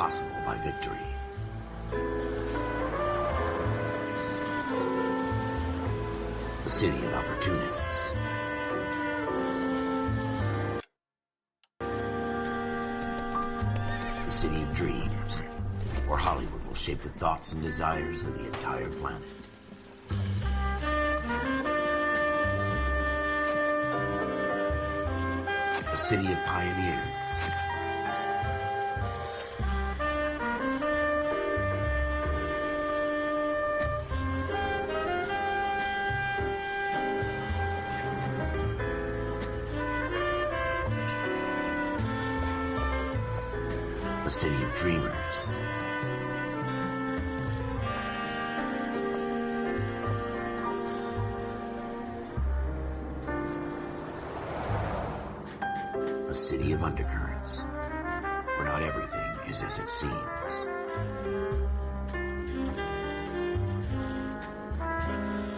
possible by victory. A city of opportunists. A city of dreams, where Hollywood will shape the thoughts and desires of the entire planet. A city of pioneers. A city of dreamers. A city of undercurrents, where not everything is as it seems.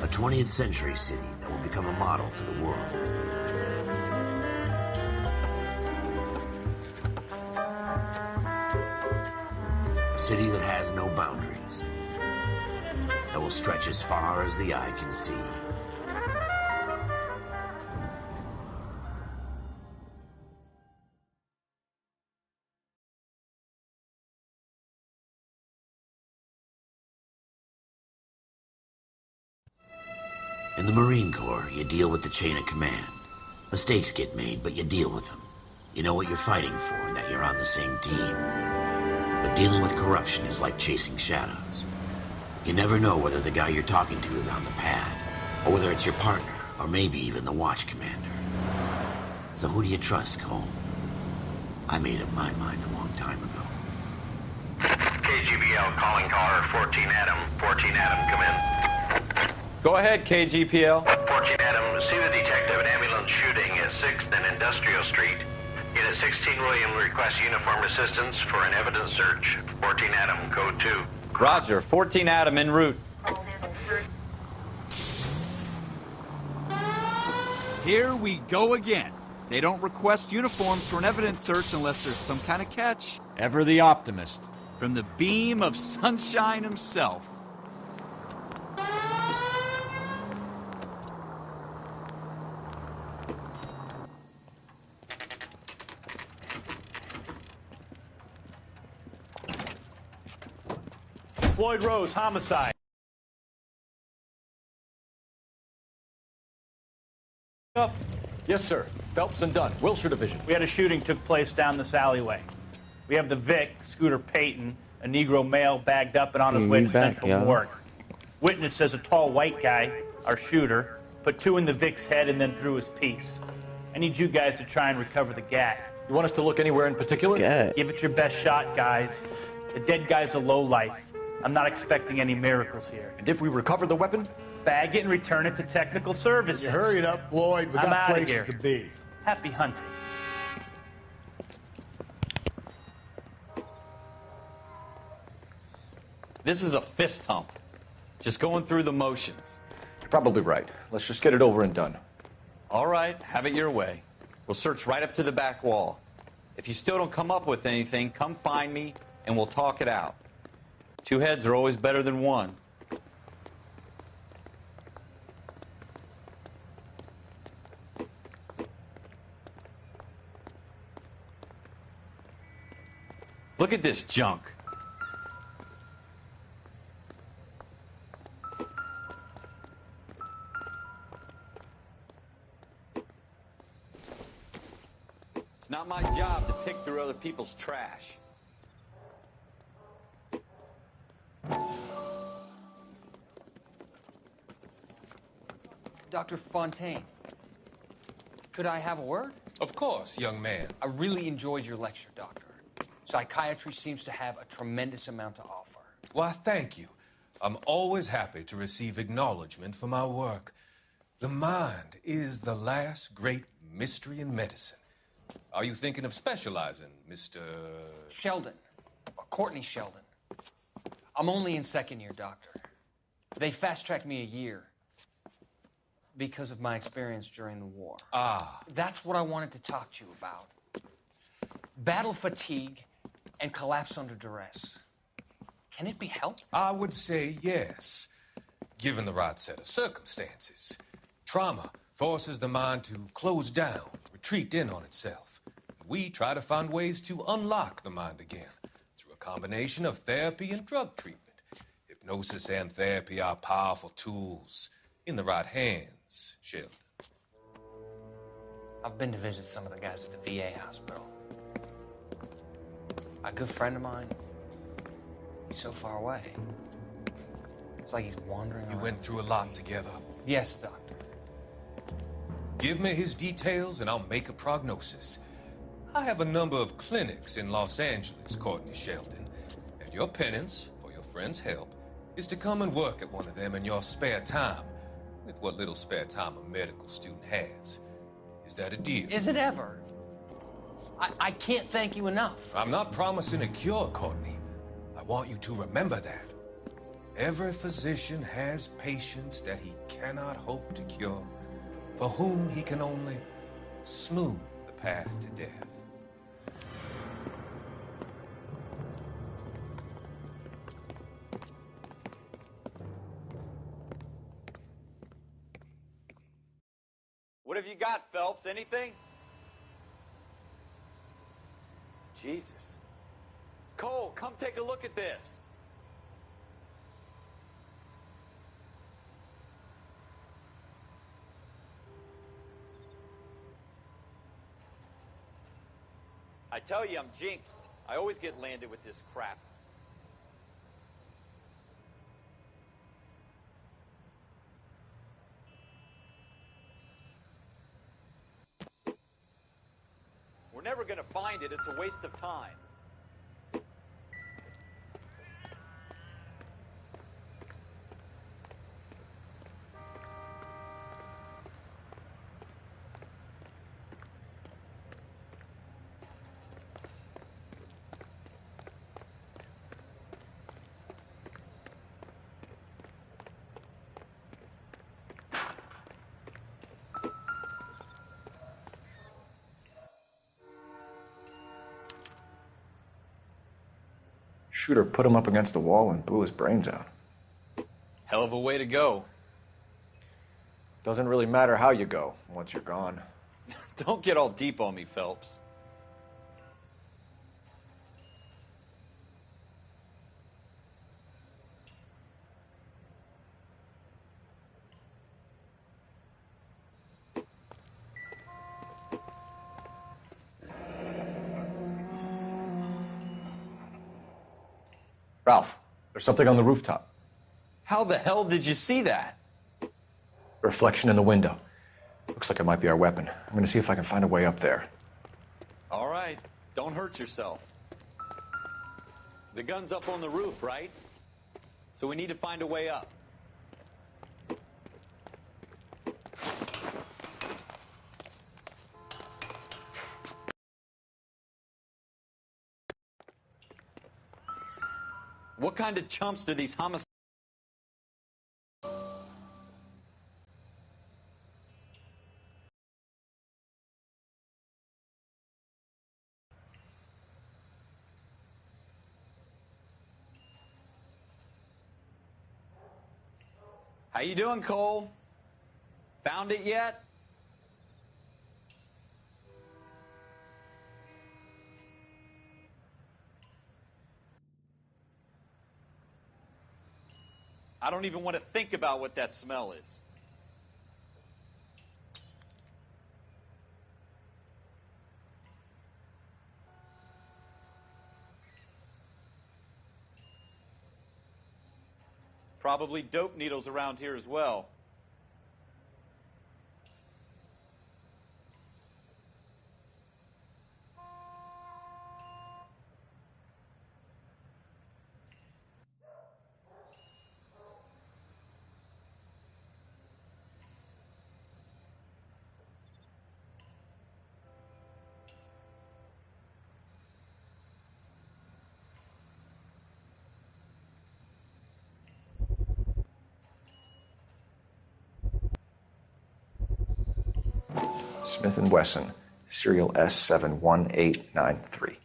A 20th century city that will become a model for the world. A city that has no boundaries, that will stretch as far as the eye can see. In the Marine Corps, you deal with the chain of command. Mistakes get made, but you deal with them. You know what you're fighting for and that you're on the same team. But dealing with corruption is like chasing shadows. You never know whether the guy you're talking to is on the pad, or whether it's your partner, or maybe even the watch commander. So who do you trust, Cole? I made up my mind a long time ago. KGBL calling caller 14 Adam. 14 Adam, come in. Go ahead, KGPL. 14 Adam, see the detective at ambulance shooting at 6th and Industrial Street. Unit 16 William requests uniform assistance for an evidence search. 14 Adam, code 2. Roger, 14 Adam en route. Here we go again. They don't request uniforms for an evidence search unless there's some kind of catch. Ever the optimist. From the beam of sunshine himself. Floyd Rose, homicide. Up. Yes, sir. Phelps and Dunn, Wilshire Division. We had a shooting took place down this alleyway. We have the Vic, Scooter Payton, a Negro male bagged up and on his way to Central Morgue. Witness says a tall white guy, our shooter, put 2 in the Vic's head and then threw his piece. I need you guys to try and recover the gat. You want us to look anywhere in particular? Give it your best shot, guys. The dead guy's a lowlife. I'm not expecting any miracles here. And if we recover the weapon? Bag it and return it to technical services. You hurry up, Floyd. We I'm got outta places here. to be. Happy hunting. This is a fist hump. Just going through the motions. You're probably right. Let's just get it over and done. All right, have it your way. We'll search right up to the back wall. If you still don't come up with anything, come find me and we'll talk it out. 2 heads are always better than 1. Look at this junk. It's not my job to pick through other people's trash. Dr. Fontaine, could I have a word? Of course, young man. I really enjoyed your lecture, Doctor. Psychiatry seems to have a tremendous amount to offer. Why, thank you. I'm always happy to receive acknowledgement for my work. The mind is the last great mystery in medicine. Are you thinking of specializing, Mr. Sheldon, or Courtney Sheldon. I'm only in 2nd year, Doctor. They fast-tracked me a year because of my experience during the war. Ah. That's what I wanted to talk to you about. Battle fatigue and collapse under duress. Can it be helped? I would say yes, given the right set of circumstances. Trauma forces the mind to close down, retreat in on itself. We try to find ways to unlock the mind again through a combination of therapy and drug treatment. Hypnosis and therapy are powerful tools in the right hands, Sheldon. I've been to visit some of the guys at the VA hospital. A good friend of mine, he's so far away. It's like he's wandering around. We went through a lot together. Yes, Doctor. Give me his details and I'll make a prognosis. I have a number of clinics in Los Angeles, Courtney Sheldon, and your penance for your friend's help is to come and work at one of them in your spare time, with what little spare time a medical student has. Is that a deal? Is it ever? I can't thank you enough. I'm not promising a cure, Courtney. I want you to remember that. Every physician has patients that he cannot hope to cure, for whom he can only smooth the path to death. What have you got, Phelps? Anything? Jesus. Cole, come take a look at this. I tell you, I'm jinxed. I always get landed with this crap. We're never going to find it. It's a waste of time. Shooter put him up against the wall and blew his brains out. Hell of a way to go. Doesn't really matter how you go once you're gone. Don't get all deep on me, Phelps. Ralph, there's something on the rooftop. How the hell did you see that? A reflection in the window. Looks like it might be our weapon. I'm gonna see if I can find a way up there. All right, don't hurt yourself. The gun's up on the roof, right? So we need to find a way up. What kind of chumps do these homicides? How you doing, Cole? Found it yet? I don't even want to think about what that smell is. Probably dope needles around here as well. Smith & Wesson, serial S71893.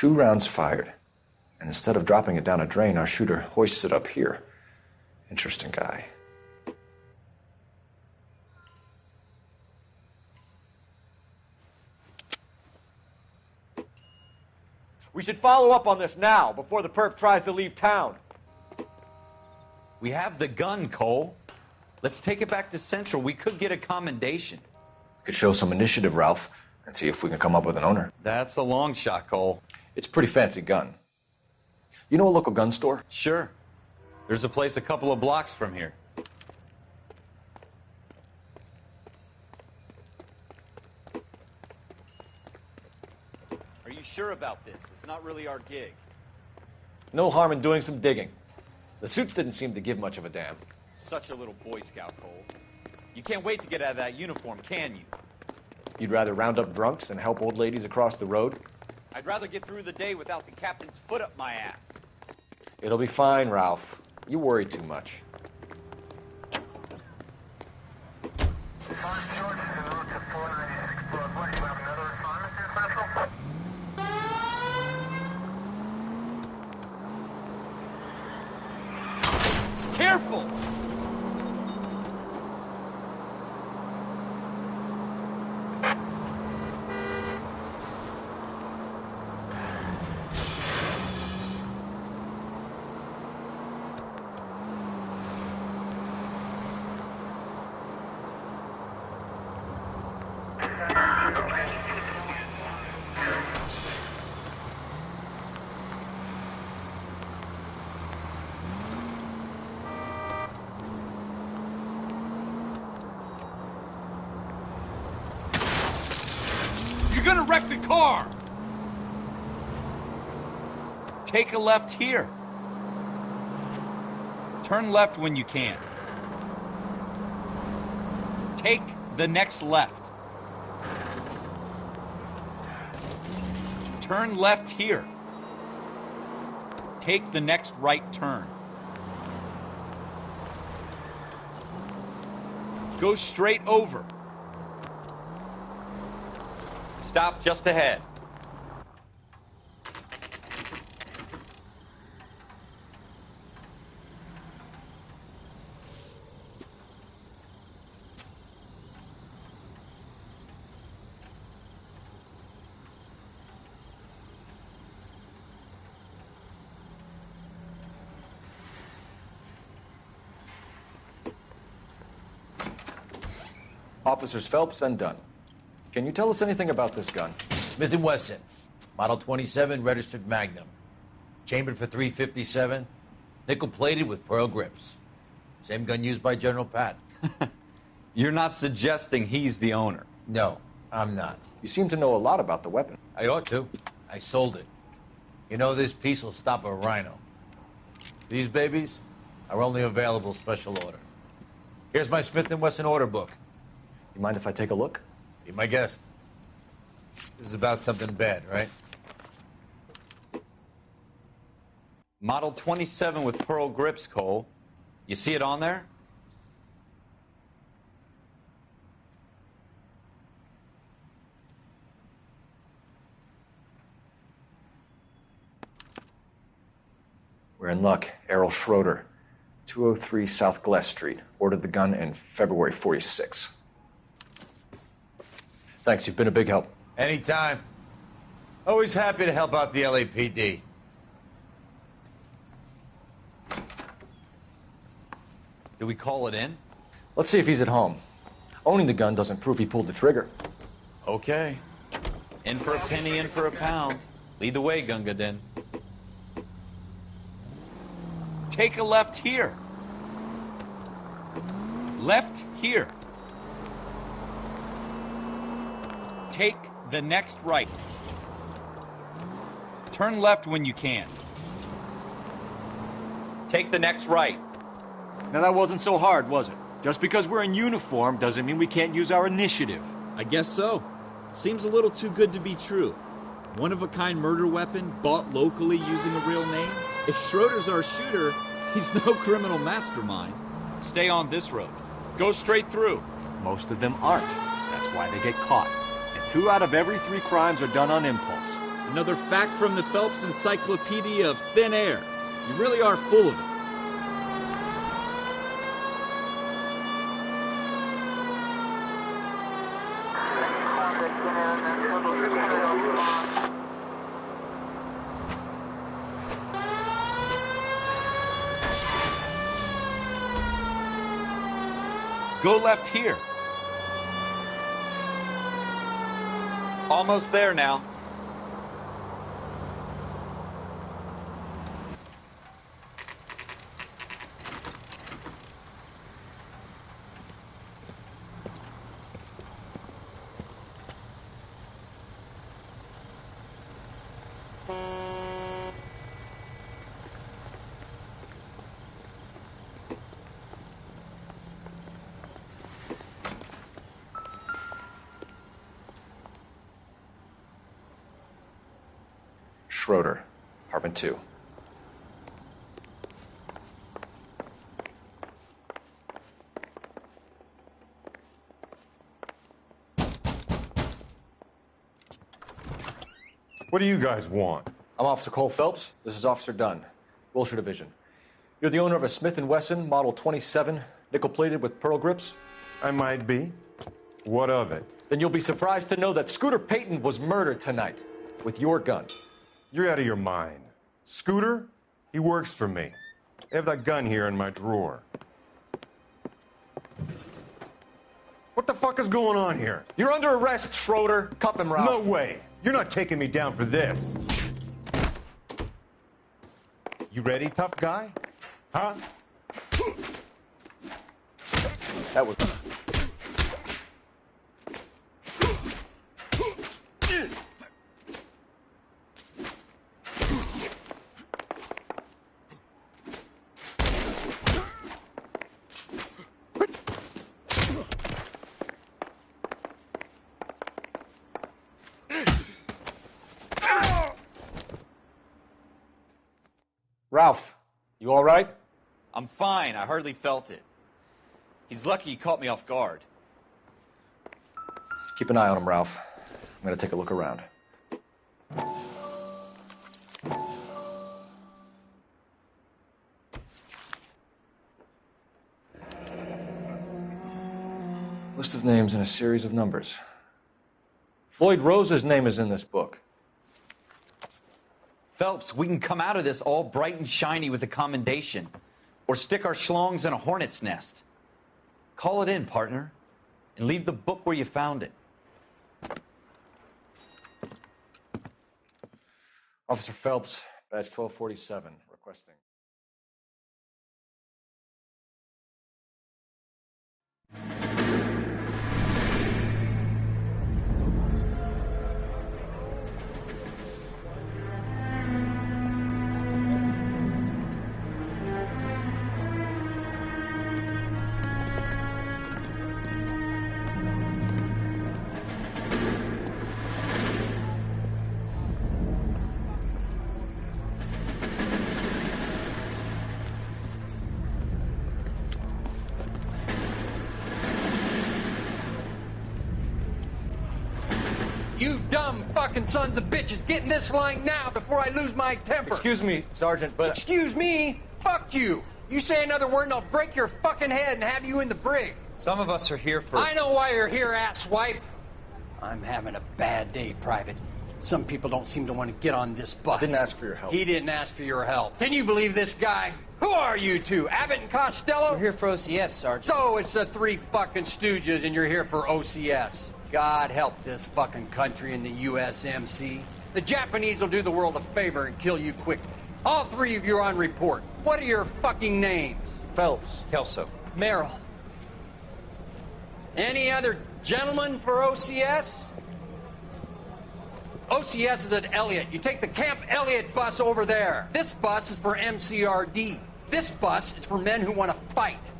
2 rounds fired. And instead of dropping it down a drain, our shooter hoists it up here. Interesting guy. We should follow up on this now, before the perp tries to leave town. We have the gun, Cole. Let's take it back to Central. We could get a commendation. We could show some initiative, Ralph, and see if we can come up with an owner. That's a long shot, Cole. It's a pretty fancy gun. You know a local gun store? Sure. There's a place a couple of blocks from here. Are you sure about this? It's not really our gig. No harm in doing some digging. The suits didn't seem to give much of a damn. Such a little Boy Scout, Cole. You can't wait to get out of that uniform, can you? You'd rather round up drunks and help old ladies across the road? I'd rather get through the day without the captain's foot up my ass. It'll be fine, Ralph. You worry too much. Careful! You're gonna wreck the car! Take a left here. Turn left when you can. Take the next left. Turn left here. Take the next right turn. Go straight over. Stop just ahead. Officers Phelps and Dunn. Can you tell us anything about this gun? Smith & Wesson, Model 27, registered Magnum. Chambered for .357, nickel-plated with pearl grips. Same gun used by General Patton. You're not suggesting he's the owner? No, I'm not. You seem to know a lot about the weapon. I ought to. I sold it. You know, this piece will stop a rhino. These babies are only available special order. Here's my Smith & Wesson order book. You mind if I take a look? Be my guest. This is about something bad, right? Model 27 with pearl grips, Cole. You see it on there? We're in luck. Errol Schroeder, 203 South Glass Street. Ordered the gun in February '46. Thanks, you've been a big help. Anytime. Always happy to help out the LAPD. Do we call it in? Let's see if he's at home. Owning the gun doesn't prove he pulled the trigger. Okay. In for a penny, in for a pound. Lead the way, Gunga Din. Take a left here. Left here. Take the next right. Turn left when you can. Take the next right. Now that wasn't so hard, was it? Just because we're in uniform doesn't mean we can't use our initiative. I guess so. Seems a little too good to be true. One-of-a-kind murder weapon bought locally using a real name? If Schroeder's our shooter, he's no criminal mastermind. Stay on this road. Go straight through. Most of them aren't. That's why they get caught. And 2 out of every 3 crimes are done on impulse. Another fact from the Phelps Encyclopedia of Thin Air. You really are full of it. Go left here. Almost there now. Schroeder, apartment 2. What do you guys want? I'm Officer Cole Phelps. This is Officer Dunn, Wilshire Division. You're the owner of a Smith & Wesson Model 27, nickel-plated with pearl grips? I might be. What of it? Then you'll be surprised to know that Scooter Payton was murdered tonight with your gun. You're out of your mind. Scooter? He works for me. I have that gun here in my drawer. What the fuck is going on here? You're under arrest, Schroeder. Cuff him, Ralph. No way. You're not taking me down for this. You ready, tough guy? Huh? That was... Ralph, you all right? I'm fine. I hardly felt it. He's lucky he caught me off guard. Keep an eye on him, Ralph. I'm going to take a look around. List of names and a series of numbers. Floyd Rose's name is in this book. Phelps, we can come out of this all bright and shiny with a commendation. Or stick our schlongs in a hornet's nest. Call it in, partner. And leave the book where you found it. Officer Phelps, badge 1247, requesting. You dumb fucking sons of bitches, get in this line now before I lose my temper. Excuse me, Sergeant, but... Excuse me? Fuck you. You say another word and I'll break your fucking head and have you in the brig. Some of us are here for... I know why you're here, asswipe. I'm having a bad day, Private. Some people don't seem to want to get on this bus. I didn't ask for your help. He didn't ask for your help. Can you believe this guy? Who are you two? Abbott and Costello? We're here for OCS, Sergeant. So it's the three fucking stooges and you're here for OCS. God help this fucking country and the USMC. The Japanese will do the world a favor and kill you quickly. All three of you are on report. What are your fucking names? Phelps. Kelso. Merrill. Any other gentlemen for OCS? OCS is at Elliott. You take the Camp Elliott bus over there. This bus is for MCRD. This bus is for men who want to fight.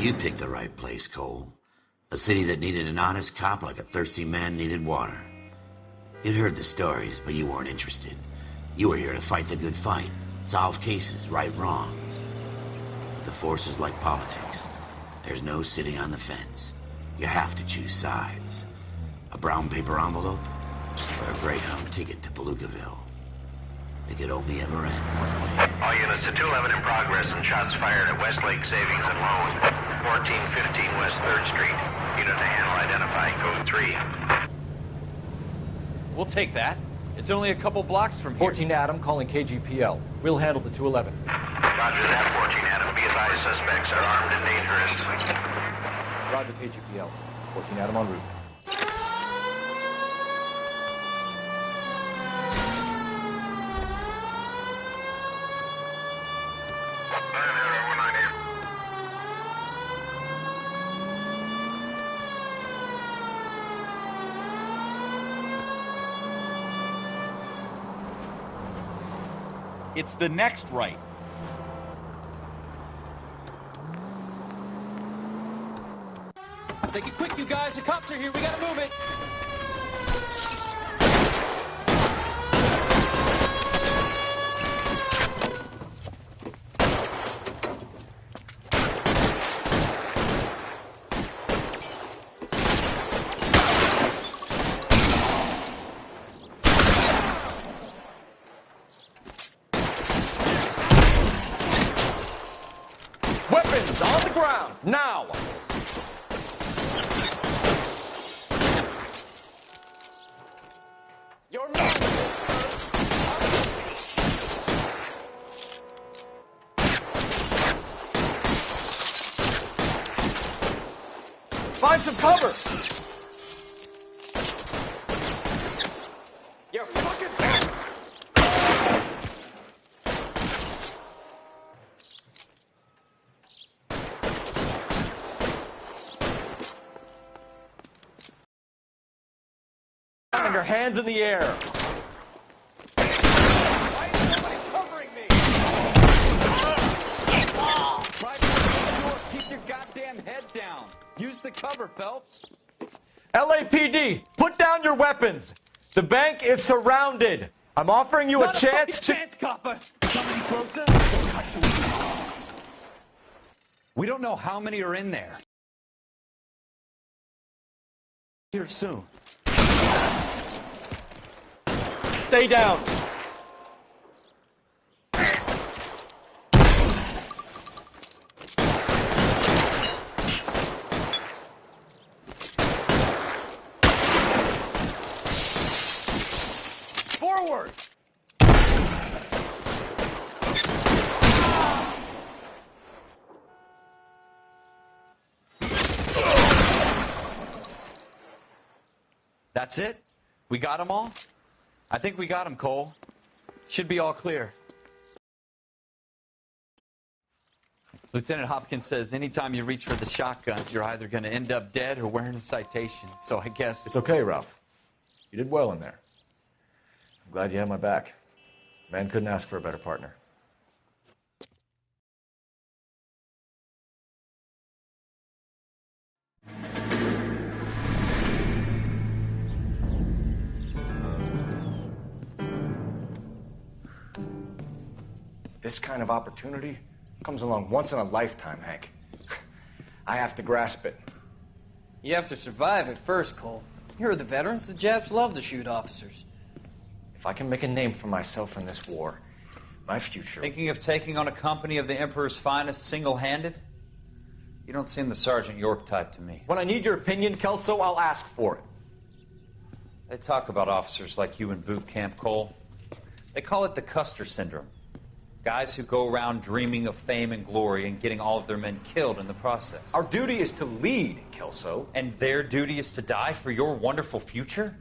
you picked the right place, Cole. A city that needed an honest cop like a thirsty man needed water. You'd heard the stories, but you weren't interested. You were here to fight the good fight, solve cases, right wrongs. The force is like politics. There's no sitting on the fence. You have to choose sides. A brown paper envelope or a Greyhound ticket to Palookaville. It could only ever end one way. All units to 211 in progress and shots fired at Westlake Savings and Loan, 1415 West 3rd Street. Unit to handle identify, code 3. We'll take that. It's only a couple blocks from here. 14 Adam calling KGPL. We'll handle the 211. Roger that, 14 Adam. Be advised, suspects are armed and dangerous. Roger KGPL. 14 Adam en route. It's the next right. Make it quick, you guys. The cops are here. We gotta move it. Weapons on the ground, now! You're not. Find some cover! You're fucking... And your hands in the air. Why is nobody covering me? Try to open the door. Keep your goddamn head down. Use the cover, Phelps. LAPD, put down your weapons. The bank is surrounded. I'm offering you Not a chance to... chance, copper. Somebody closer? We don't know how many are in there. Here soon. Stay down. Forward! That's it? We got them all? I think we got them, Cole. Should be all clear. Lieutenant Hopkins says anytime you reach for the shotgun, you're either going to end up dead or wearing a citation. So I guess... It's okay, Ralph. You did well in there. I'm glad you had my back. Man couldn't ask for a better partner. This kind of opportunity comes along once in a lifetime, Hank. I have to grasp it. You have to survive it first, Cole. You're the veterans. The Japs love to shoot officers. If I can make a name for myself in this war, my future... Thinking of taking on a company of the Emperor's finest single-handed? You don't seem the Sergeant York type to me. When I need your opinion, Kelso, I'll ask for it. They talk about officers like you in boot camp, Cole. They call it the Custer syndrome. Guys who go around dreaming of fame and glory and getting all of their men killed in the process. Our duty is to lead, Kelso. And their duty is to die for your wonderful future?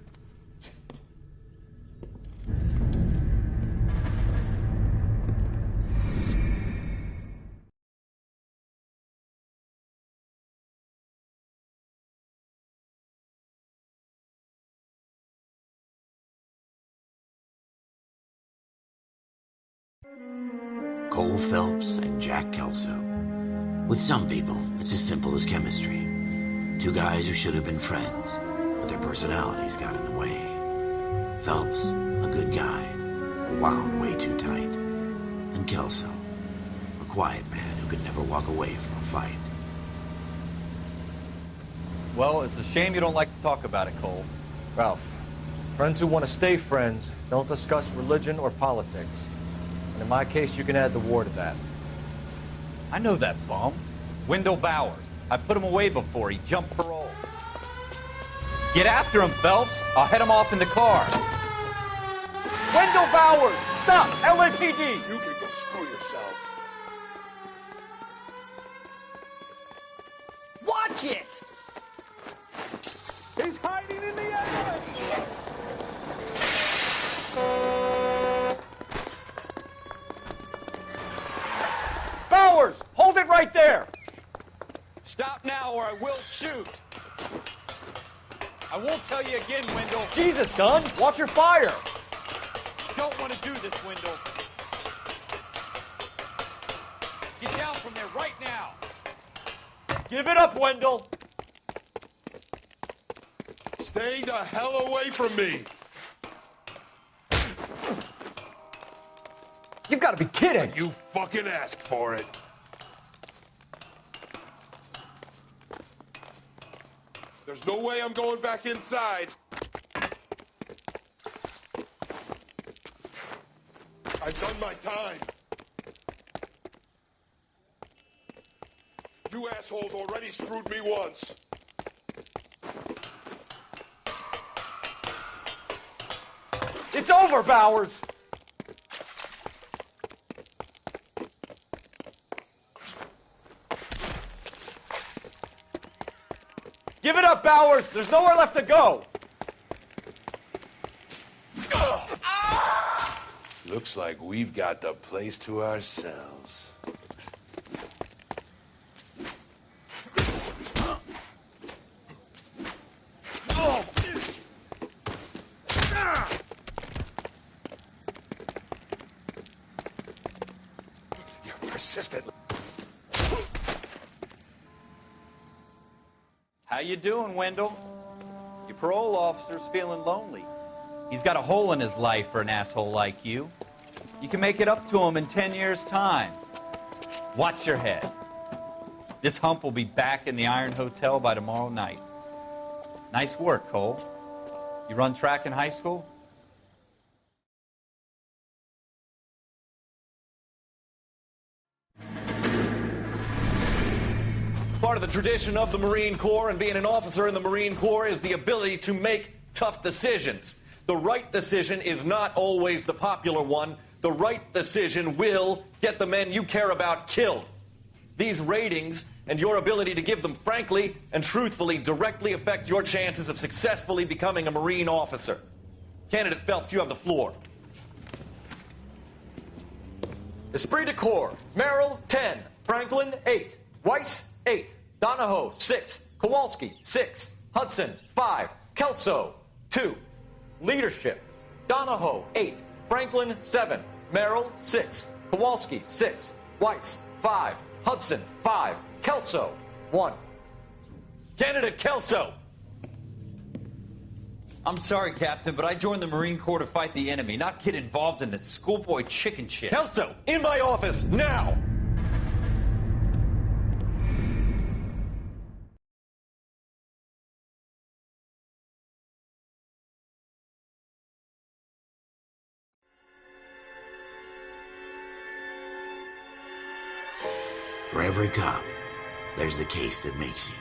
Cole Phelps and Jack Kelso. With some people, it's as simple as chemistry. Two guys who should have been friends, but their personalities got in the way. Phelps, a good guy, wound way too tight. And Kelso, a quiet man who could never walk away from a fight. Well, it's a shame you don't like to talk about it, Cole. Ralph, friends who want to stay friends don't discuss religion or politics. And in my case, you can add the war to that. I know that bum. Wendell Bowers. I put him away before. He jumped parole. Get after him, Phelps. I'll head him off in the car. Wendell Bowers! Stop! LAPD! You can go screw yourselves. Watch it! He's hiding in the alley! Bowers! Hold it right there! Stop now or I will shoot. I won't tell you again, Wendell. Jesus, Dunn! Watch your fire! Don't want to do this, Wendell. Get down from there right now. Give it up, Wendell! Stay the hell away from me. You've got to be kidding! You fucking asked for it. There's no way I'm going back inside. I've done my time. You assholes already screwed me once. It's over, Bowers! Give it up, Bowers! There's nowhere left to go! Looks like we've got the place to ourselves. You're persistent. How you doing, Wendell? Your parole officer's feeling lonely. He's got a hole in his life for an asshole like you. You can make it up to him in 10 years' time. Watch your head. This hump will be back in the Iron Hotel by tomorrow night. Nice work, Cole. You run track in high school? Part of the tradition of the Marine Corps and being an officer in the Marine Corps is the ability to make tough decisions. The right decision is not always the popular one. The right decision will get the men you care about killed. These ratings and your ability to give them frankly and truthfully directly affect your chances of successfully becoming a Marine officer. Candidate Phelps, you have the floor. Esprit de Corps, Merrill, 10. Franklin, 8. Weiss, 8. Donahoe, 6. Kowalski, 6. Hudson, 5. Kelso, 2. Leadership, Donahoe, 8. Franklin, 7. Merrill, 6. Kowalski, 6. Weiss, 5. Hudson, 5. Kelso, 1. Candidate Kelso. I'm sorry, Captain, but I joined the Marine Corps to fight the enemy, not get involved in this schoolboy chicken shit. Kelso, in my office, now! For every cop, there's the case that makes you.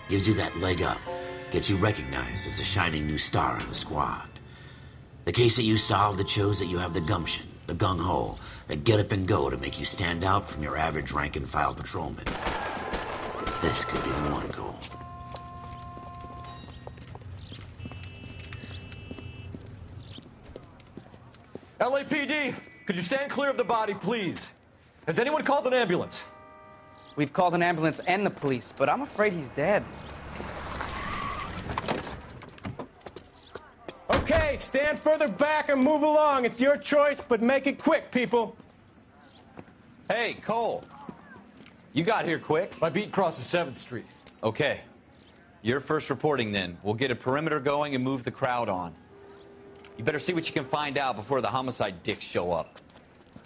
Gives you that leg up. Gets you recognized as the shining new star in the squad. The case that you solve that shows that you have the gumption, the gung-ho, that get up and go to make you stand out from your average rank-and-file patrolman. This could be the one, Cole. LAPD, could you stand clear of the body, please? Has anyone called an ambulance? We've called an ambulance and the police, but I'm afraid he's dead. Okay, stand further back and move along. It's your choice, but make it quick, people. Hey, Cole. You got here quick. My beat crosses 7th Street. Okay. You're first reporting then. We'll get a perimeter going and move the crowd on. You better see what you can find out before the homicide dicks show up.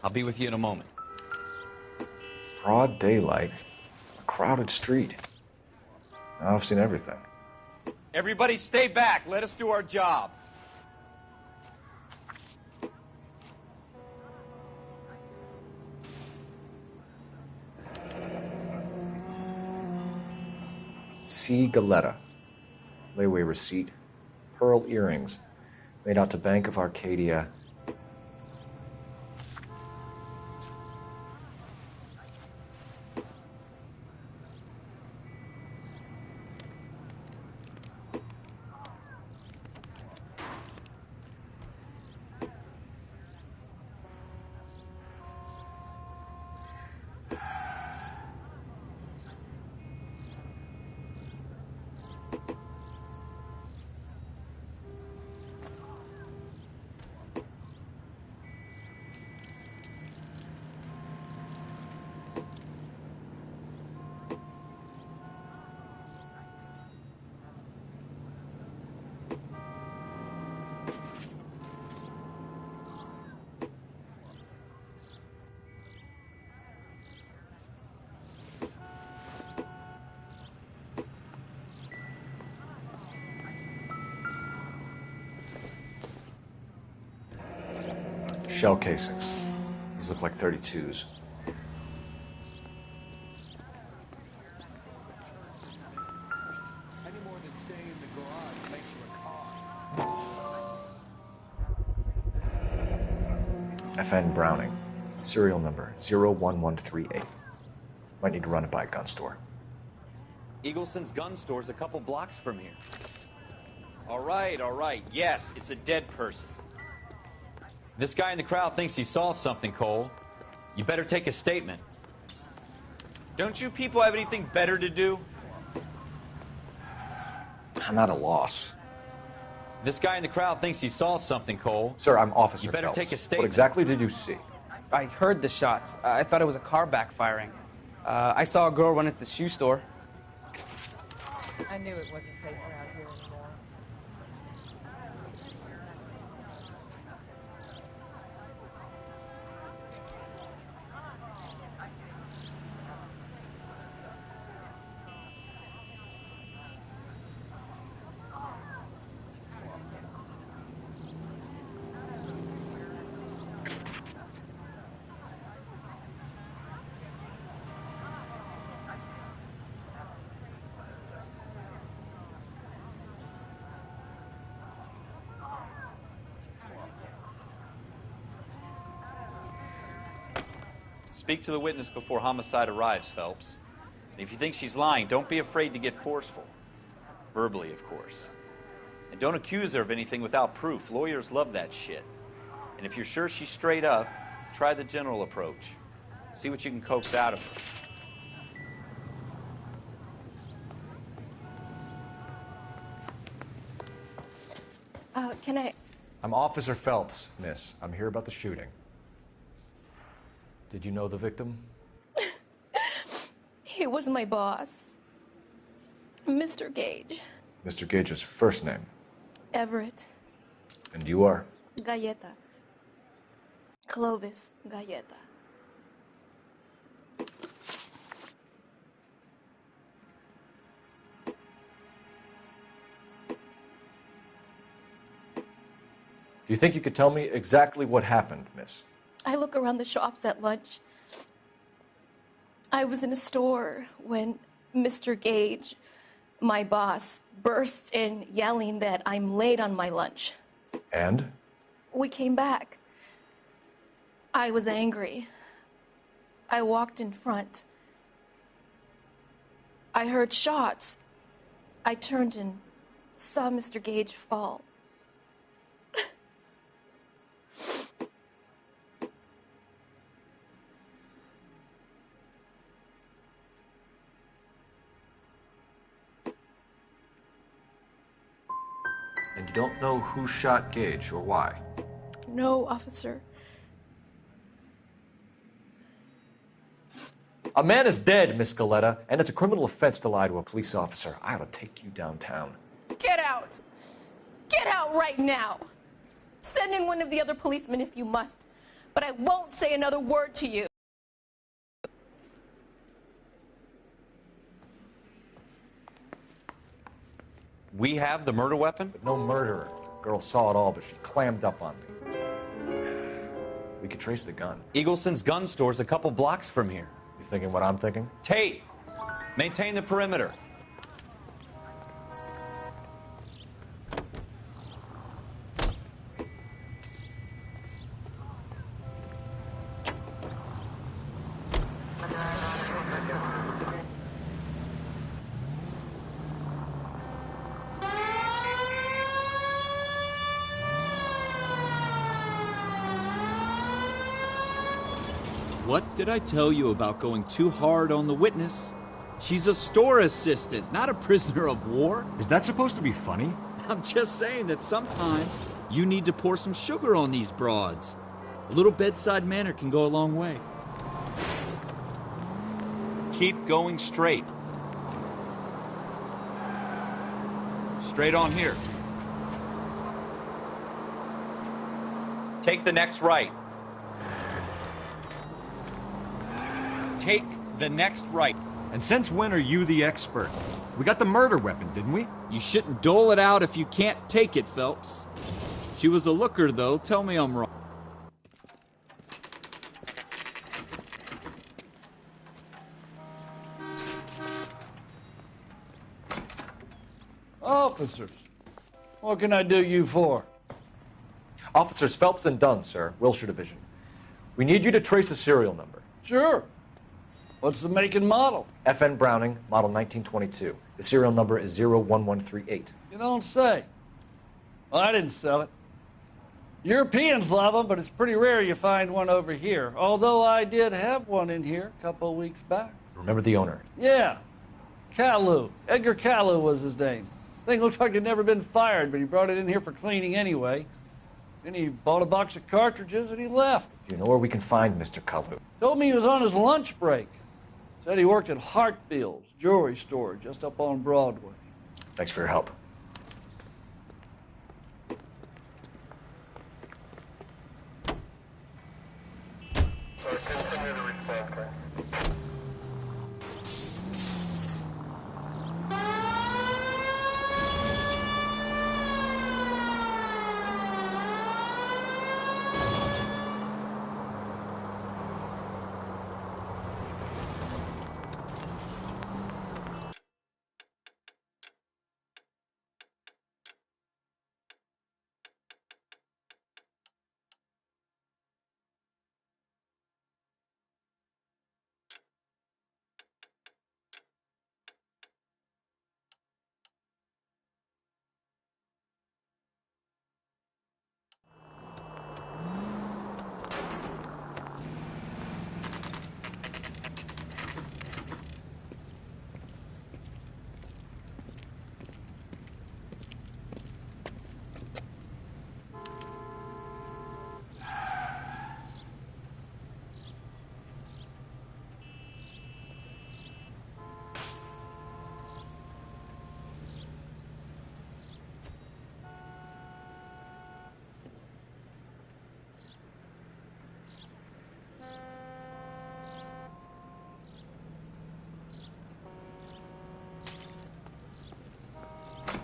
I'll be with you in a moment. Broad daylight, a crowded street. Now I've seen everything. Everybody stay back. Let us do our job. C. Galetta. Layaway receipt. Pearl earrings. Made out to Bank of Arcadia. Shell casings. These look like 32s. FN Browning. Serial number 01138. Might need to run it by a gun store. Eagleson's gun store's a couple blocks from here. All right. Yes, it's a dead person. This guy in the crowd thinks he saw something, Cole. You better take a statement. Don't you people have anything better to do? I'm at a loss. This guy in the crowd thinks he saw something, Cole. Sir, I'm Officer You better Phelps. take a statement. What exactly did you see? I heard the shots. I thought it was a car backfiring. I saw a girl run into the shoe store. I knew it wasn't safe around here anymore. Speak to the witness before homicide arrives, Phelps. And if you think she's lying, don't be afraid to get forceful. Verbally, of course. And don't accuse her of anything without proof. Lawyers love that shit. And if you're sure she's straight up, try the general approach. See what you can coax out of her. Can I... I'm Officer Phelps, miss. I'm here about the shooting. Did you know the victim? He was my boss. Mr. Gage. Mr. Gage's first name. Everett. And you are? Galleta. Clovis Galleta. Do you think you could tell me exactly what happened, miss? I look around the shops at lunch. I was in a store when Mr. Gage, my boss, bursts in yelling that I'm late on my lunch. And? We came back. I was angry. I walked in front. I heard shots. I turned and saw Mr. Gage fall. And you don't know who shot Gage or why? No, officer. A man is dead, Miss Scaletta, and it's a criminal offense to lie to a police officer. I ought to take you downtown. Get out! Get out right now! Send in one of the other policemen if you must, but I won't say another word to you. We have the murder weapon? But no murderer. Girl saw it all, but she clammed up on me. We could trace the gun. Eagleson's gun store's a couple blocks from here. You thinking what I'm thinking? Tate, maintain the perimeter. What did I tell you about going too hard on the witness? She's a store assistant, not a prisoner of war. Is that supposed to be funny? I'm just saying that sometimes you need to pour some sugar on these broads. A little bedside manner can go a long way. Keep going straight. Straight on here. Take the next right. Take the next right. And since when are you the expert? We got the murder weapon, didn't we? You shouldn't dole it out if you can't take it, Phelps. She was a looker, though. Tell me I'm wrong. Officers, what can I do you for? Officers Phelps and Dunn, sir, Wilshire Division. We need you to trace a serial number. Sure. What's the make and model? FN Browning, model 1922. The serial number is 01138. You don't say. Well, I didn't sell it. Europeans love them, but it's pretty rare you find one over here. Although I did have one in here a couple of weeks back. Remember the owner? Yeah. Kalu. Edgar Kalu was his name. Thing looked like he'd never been fired, but he brought it in here for cleaning anyway. Then he bought a box of cartridges and he left. Do you know where we can find Mr. Kalu? Told me he was on his lunch break. Said he worked at Hartfield's jewelry store just up on Broadway. Thanks for your help.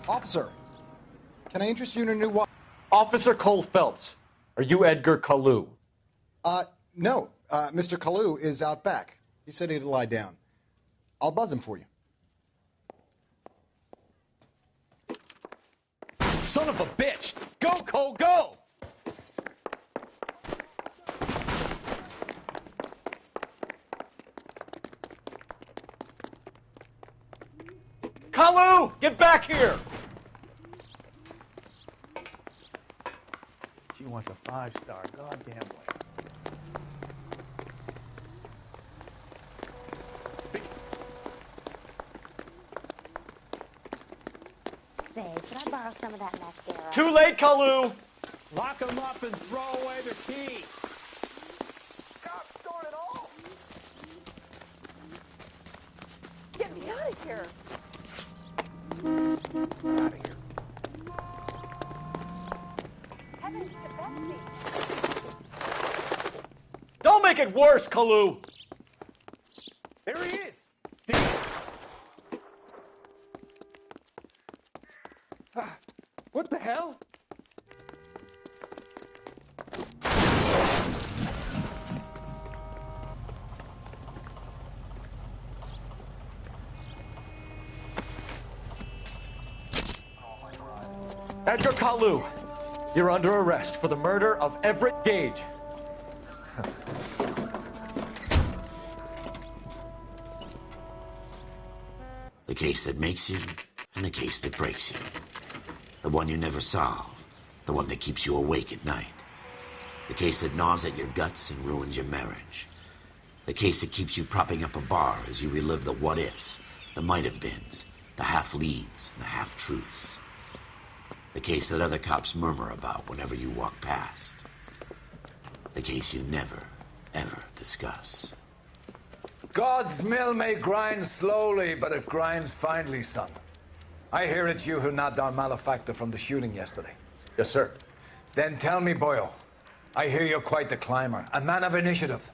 Officer, can I interest you in a new watch? Officer Cole Phelps, are you Edgar Kalu? No. Mr. Kalu is out back. He said he'd lie down. I'll buzz him for you. Son of a bitch! Go, Cole, go! Kalu, get back here! She wants a 5-star, goddamn way. Babe, could I borrow some of that mascara? Too late, Kalu! Lock them up and throw away the key. Get me out of here. Out of here. Heavens to Betsy. Don't make it worse, Kalu! There he is. What the hell? Edgar Kalu, you're under arrest for the murder of Everett Gage. The case that makes you and the case that breaks you. The one you never solve. The one that keeps you awake at night. The case that gnaws at your guts and ruins your marriage. The case that keeps you propping up a bar as you relive the what-ifs, the might-have-beens, the half-leads, and the half-truths. The case that other cops murmur about whenever you walk past. The case you never, ever discuss. God's mill may grind slowly, but it grinds finely, son. I hear it's you who nabbed our malefactor from the shooting yesterday. Yes, sir. Then tell me, Boyle, I hear you're quite the climber, a man of initiative.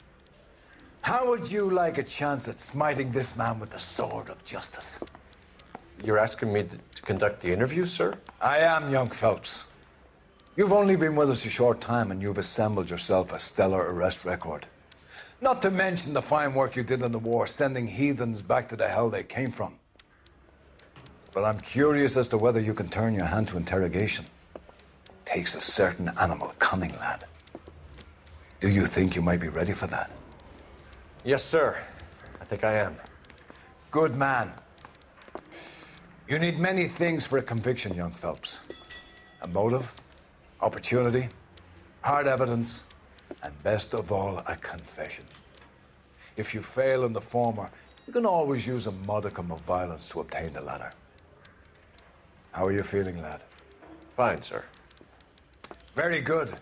How would you like a chance at smiting this man with the sword of justice? You're asking me to conduct the interview, sir? I am, young Phelps. You've only been with us a short time, and you've assembled yourself a stellar arrest record. Not to mention the fine work you did in the war, sending heathens back to the hell they came from. But I'm curious as to whether you can turn your hand to interrogation. Takes a certain animal cunning, lad. Do you think you might be ready for that? Yes, sir. I think I am. Good man. You need many things for a conviction, young Phelps. A motive, opportunity, hard evidence, and best of all, a confession. If you fail in the former, you can always use a modicum of violence to obtain the latter. How are you feeling, lad? Fine, sir. Very good.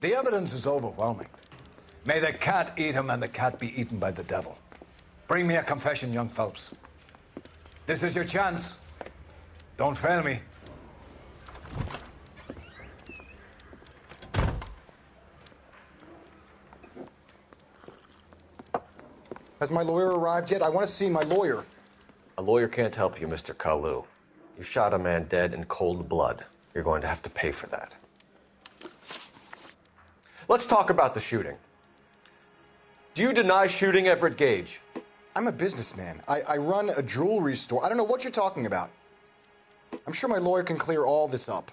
The evidence is overwhelming. May the cat eat him and the cat be eaten by the devil. Bring me a confession, young Phelps. This is your chance. Don't fail me. Has my lawyer arrived yet? I want to see my lawyer. A lawyer can't help you, Mr. Kalu. You shot a man dead in cold blood. You're going to have to pay for that. Let's talk about the shooting. Do you deny shooting Everett Gage? I'm a businessman. I run a jewelry store. I don't know what you're talking about. I'm sure my lawyer can clear all this up.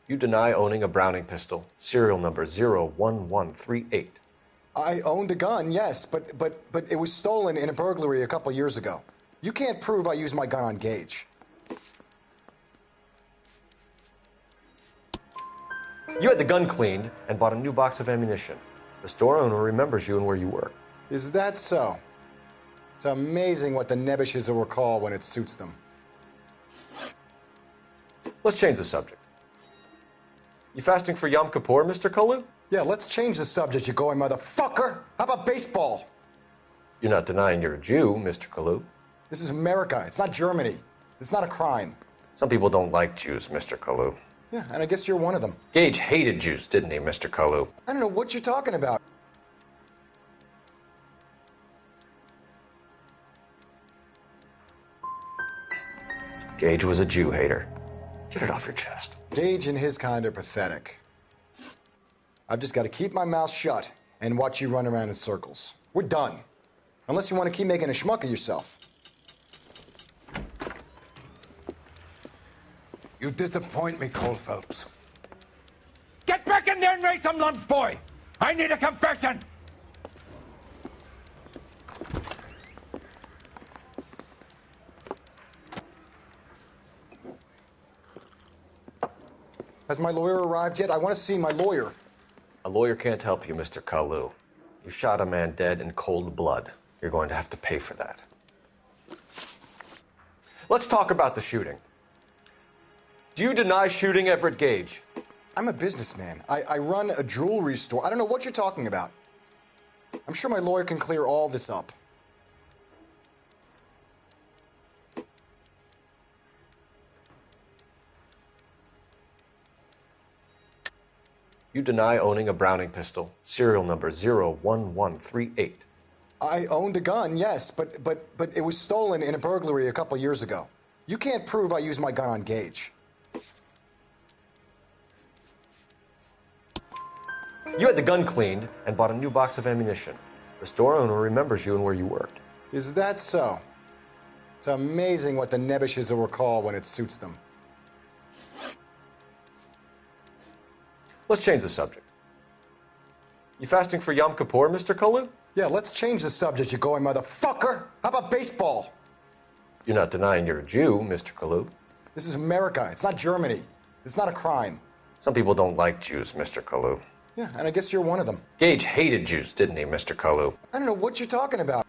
You deny owning a Browning pistol, serial number 01138. I owned a gun, yes, but it was stolen in a burglary a couple years ago. You can't prove I used my gun on Gage. You had the gun cleaned and bought a new box of ammunition. The store owner remembers you and where you were. Is that so? It's amazing what the nebbishes will recall when it suits them. Let's change the subject. You fasting for Yom Kippur, Mr. Kalu? Yeah, let's change the subject, you going motherfucker. How about baseball? You're not denying you're a Jew, Mr. Kalu. This is America. It's not Germany. It's not a crime. Some people don't like Jews, Mr. Kalu. Yeah, and I guess you're one of them. Gage hated Jews, didn't he, Mr. Kalu? I don't know what you're talking about. Gage was a Jew hater. Get it off your chest. Gage and his kind are pathetic. I've just got to keep my mouth shut and watch you run around in circles. We're done. Unless you want to keep making a schmuck of yourself. You disappoint me, Cole Phelps. Get back in there and raise some lumps, boy! I need a confession! Has my lawyer arrived yet? I want to see my lawyer. A lawyer can't help you, Mr. Kalu. You shot a man dead in cold blood. You're going to have to pay for that. Let's talk about the shooting. Do you deny shooting Everett Gage? I'm a businessman. I run a jewelry store. I don't know what you're talking about. I'm sure my lawyer can clear all this up. You deny owning a Browning pistol, serial number 01138. I owned a gun, yes, but it was stolen in a burglary a couple years ago. You can't prove I used my gun on Gage. You had the gun cleaned and bought a new box of ammunition. The store owner remembers you and where you worked. Is that so? It's amazing what the Nebishes will recall when it suits them. Let's change the subject. You fasting for Yom Kippur, Mr. Kalu? Yeah, let's change the subject, you going motherfucker. How about baseball? You're not denying you're a Jew, Mr. Kalu. This is America. It's not Germany. It's not a crime. Some people don't like Jews, Mr. Kalu. Yeah, and I guess you're one of them. Gage hated Jews, didn't he, Mr. Kalu? I don't know what you're talking about.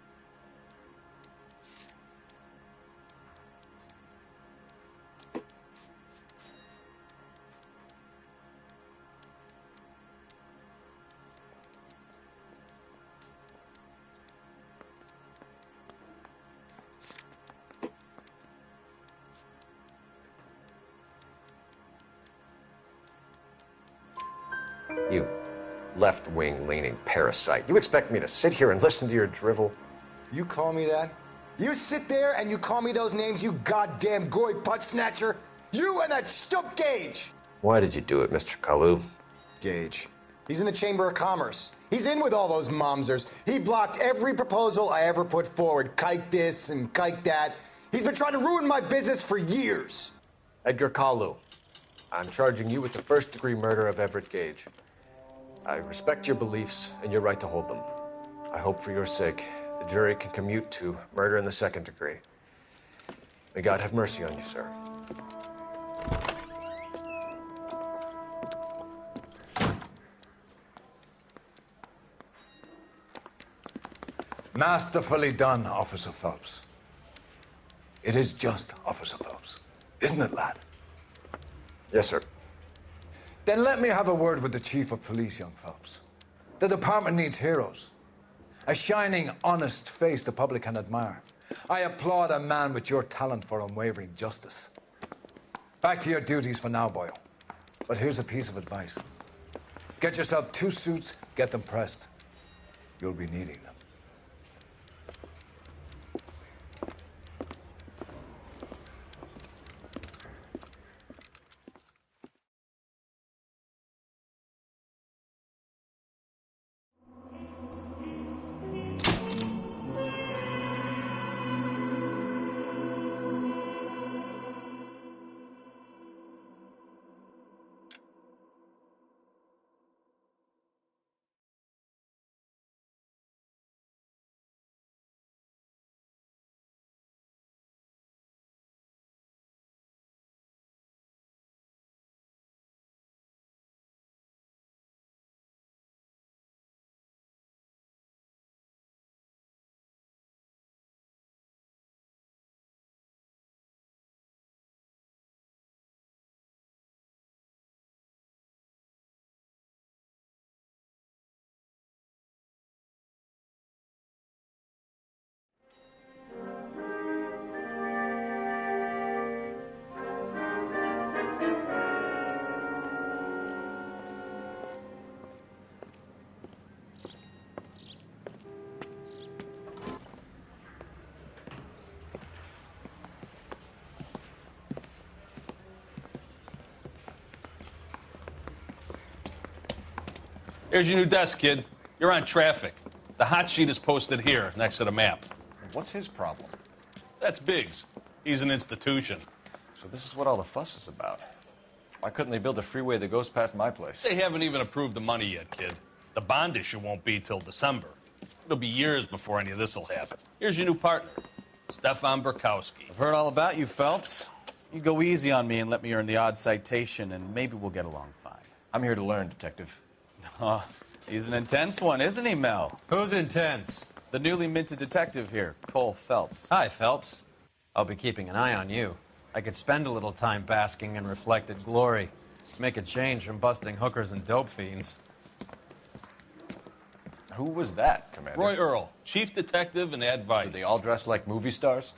You left-wing leaning parasite. You expect me to sit here and listen to your drivel? You call me that? You sit there and you call me those names, you goddamn goy putt snatcher? You and that stup Gage! Why did you do it, Mr. Kalu? Gage. He's in the Chamber of Commerce. He's in with all those momsers. He blocked every proposal I ever put forward. Kike this and kike that. He's been trying to ruin my business for years. Edgar Kalu, I'm charging you with the first-degree murder of Everett Gage. I respect your beliefs and your right to hold them. I hope for your sake the jury can commute to murder in the second degree. May God have mercy on you, sir. Masterfully done, Officer Phelps. It is just Officer Phelps, isn't it, lad? Yes, sir. Then let me have a word with the Chief of Police, young Phelps. The department needs heroes. A shining, honest face the public can admire. I applaud a man with your talent for unwavering justice. Back to your duties for now, Boyle. But here's a piece of advice. Get yourself 2 suits, get them pressed. You'll be needing them. Here's your new desk, kid. You're on traffic. The hot sheet is posted here, next to the map. What's his problem? That's Biggs. He's an institution. So this is what all the fuss is about. Why couldn't they build a freeway that goes past my place? They haven't even approved the money yet, kid. The bond issue won't be till December. It'll be years before any of this will happen. Here's your new partner, Stefan Burkowski. I've heard all about you, Phelps. You go easy on me and let me earn the odd citation, and maybe we'll get along fine. I'm here to learn, Detective. Oh, he's an intense one, isn't he, Mel? Who's intense? The newly minted detective here, Cole Phelps. Hi, Phelps. I'll be keeping an eye on you. I could spend a little time basking in reflected glory. Make a change from busting hookers and dope fiends. Who was that, Commander? Roy Earl, chief detective and advice. Do they all dress like movie stars?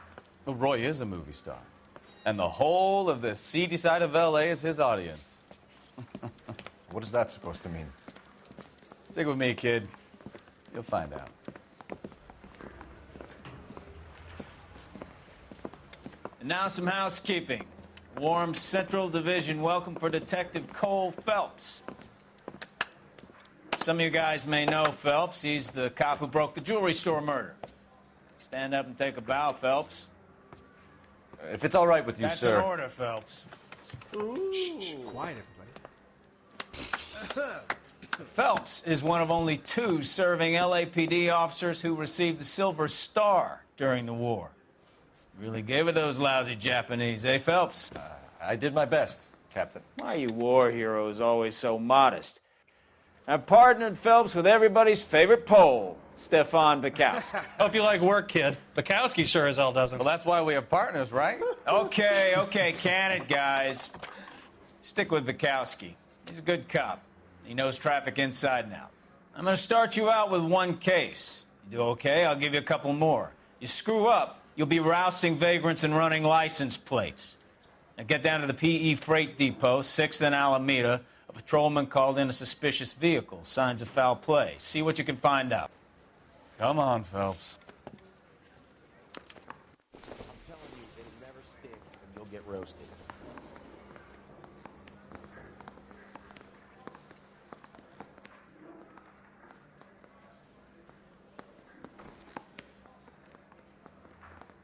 Well, Roy is a movie star. And the whole of the seedy side of L.A. is his audience. What is that supposed to mean? Stick with me, kid. You'll find out. And now some housekeeping. Warm Central Division welcome for Detective Cole Phelps. Some of you guys may know Phelps. He's the cop who broke the jewelry store murder. Stand up and take a bow, Phelps. If it's all right with you, That's sir. That's an order, Phelps. Shh, quiet, everybody. Phelps is one of only 2 serving LAPD officers who received the Silver Star during the war. Really gave it those lousy Japanese, eh, Phelps? I did my best, Captain. Why are you war heroes always so modest? I've partnered Phelps with everybody's favorite Pole, Stefan Burkowski. Hope you like work, kid. Bukowski sure as hell doesn't. Well, that's why we have partners, right? Okay, can it, guys? Stick with Bukowski. He's a good cop. He knows traffic inside and out. I'm going to start you out with 1 case. You do okay, I'll give you a couple more. You screw up, you'll be rousting vagrants and running license plates. Now get down to the PE Freight Depot, 6th and Alameda. A patrolman called in a suspicious vehicle. Signs of foul play. See what you can find out. Come on, Phelps. I'm telling you, it'll never stick, and you'll get roasted.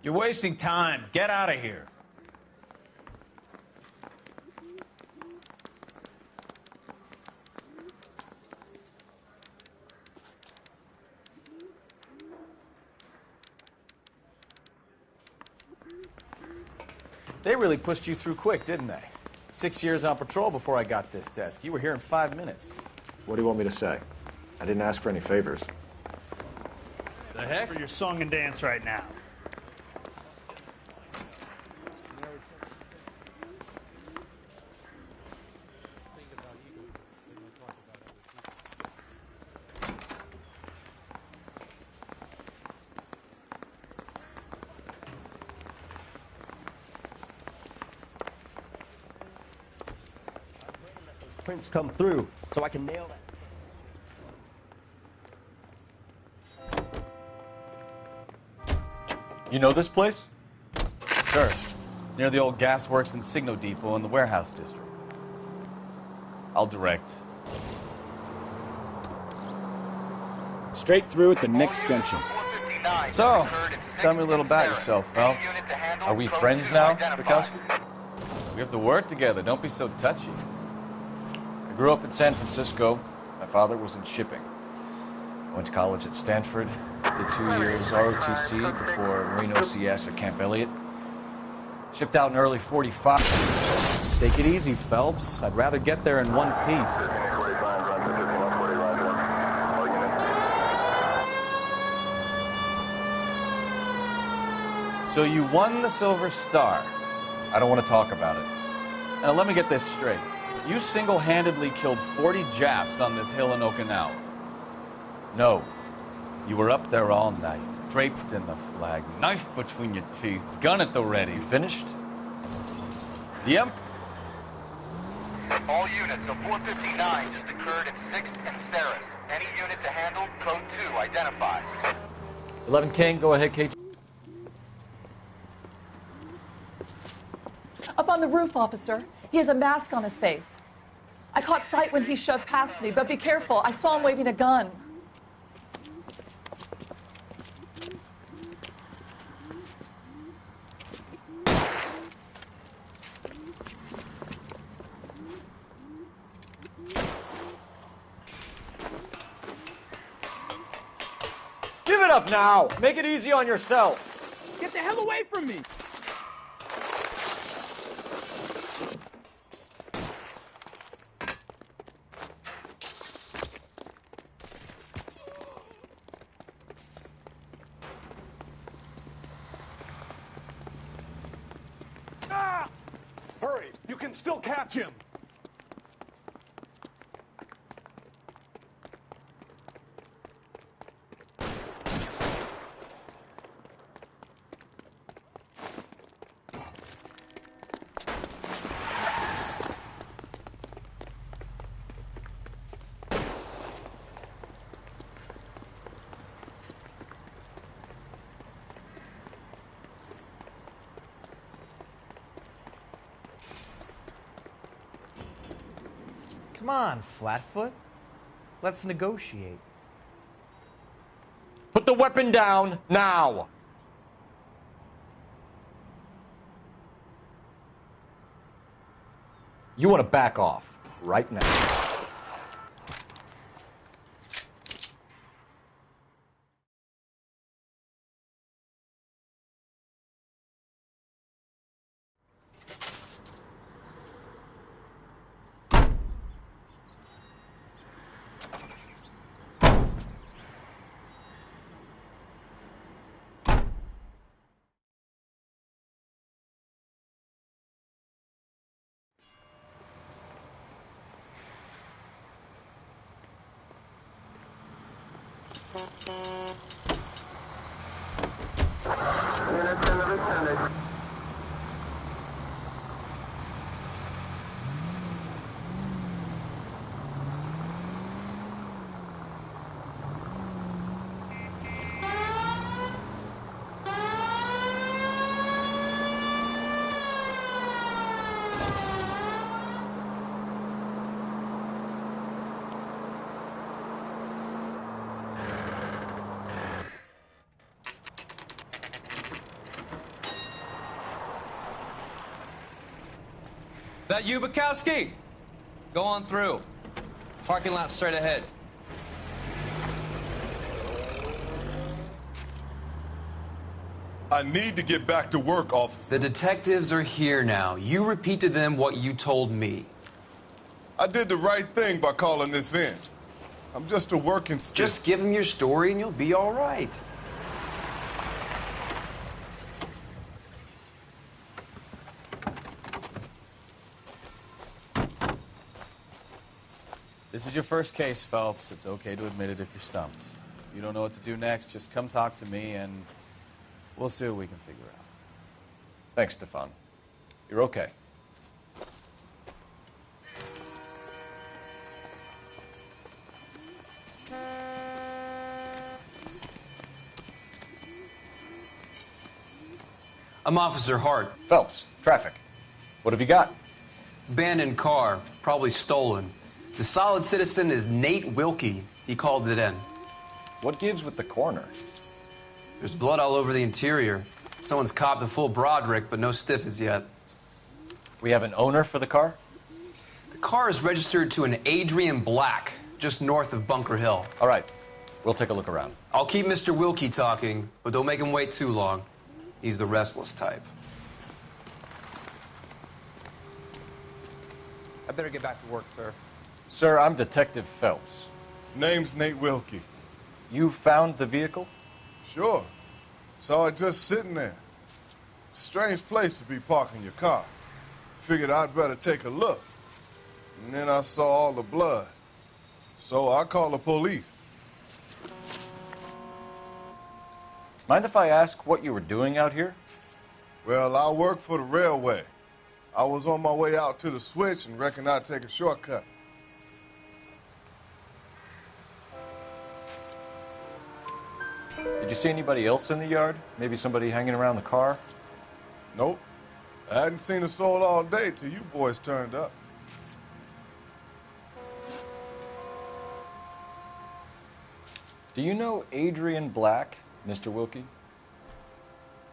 You're wasting time. Get out of here. They really pushed you through quick, didn't they? 6 years on patrol before I got this desk. You were here in 5 minutes. What do you want me to say? I didn't ask for any favors. The heck? For your song and dance right now. Prints come through, so I can nail that. You know this place? Sure. Near the old gasworks and Signo Depot in the warehouse district. I'll direct. Straight through at the next junction. So, tell me a little about yourself, Phelps. Are we friends now, Bukowski? We have to work together. Don't be so touchy. I grew up in San Francisco. My father was in shipping. Went to college at Stanford. Did 2 years ROTC before Marine OCS at Camp Elliott. Shipped out in early 45. Take it easy, Phelps. I'd rather get there in one piece. So you won the Silver Star. I don't want to talk about it. Now let me get this straight. You single-handedly killed 40 Japs on this hill in Okinawa. No. You were up there all night, draped in the flag, knife between your teeth, gun at the ready. Finished? Yep. All units of 459 just occurred at 6th and Saris. Any unit to handle, code 2, identify. 11 King, go ahead, KG. Up on the roof, officer. He has a mask on his face. I caught sight when he shoved past me, but be careful. I saw him waving a gun. it up now! Make it easy on yourself! Get the hell away from me! Hurry! You can still catch him! Come on, Flatfoot. Let's negotiate. Put the weapon down now! You want to back off right now. That you, Bukowski? Go on through. Parking lot straight ahead. I need to get back to work, officer. The detectives are here now. You repeat to them what you told me. I did the right thing by calling this in. I'm just a working stiff. Just give them your story and you'll be all right. This is your first case, Phelps. It's okay to admit it if you're stumped. If you don't know what to do next, just come talk to me and we'll see what we can figure out. Thanks, Stefan. You're okay. I'm Officer Hart. Phelps, traffic. What have you got? Abandoned car, probably stolen. The solid citizen is Nate Wilkie. He called it in. What gives with the coroner? There's blood all over the interior. Someone's copped a full Broderick, but no stiff as yet. We have an owner for the car? The car is registered to an Adrian Black, just north of Bunker Hill. All right. We'll take a look around. I'll keep Mr. Wilkie talking, but don't make him wait too long. He's the restless type. I better get back to work, sir. Sir, I'm Detective Phelps. Name's Nate Wilkie. You found the vehicle? Sure. Saw it just sitting there. Strange place to be parking your car. Figured I'd better take a look. And then I saw all the blood. So I called the police. Mind if I ask what you were doing out here? Well, I work for the railway. I was on my way out to the switch and reckoned I'd take a shortcut. Did you see anybody else in the yard? Maybe somebody hanging around the car? Nope. I hadn't seen a soul all day till you boys turned up. Do you know Adrian Black, Mr. Wilkie?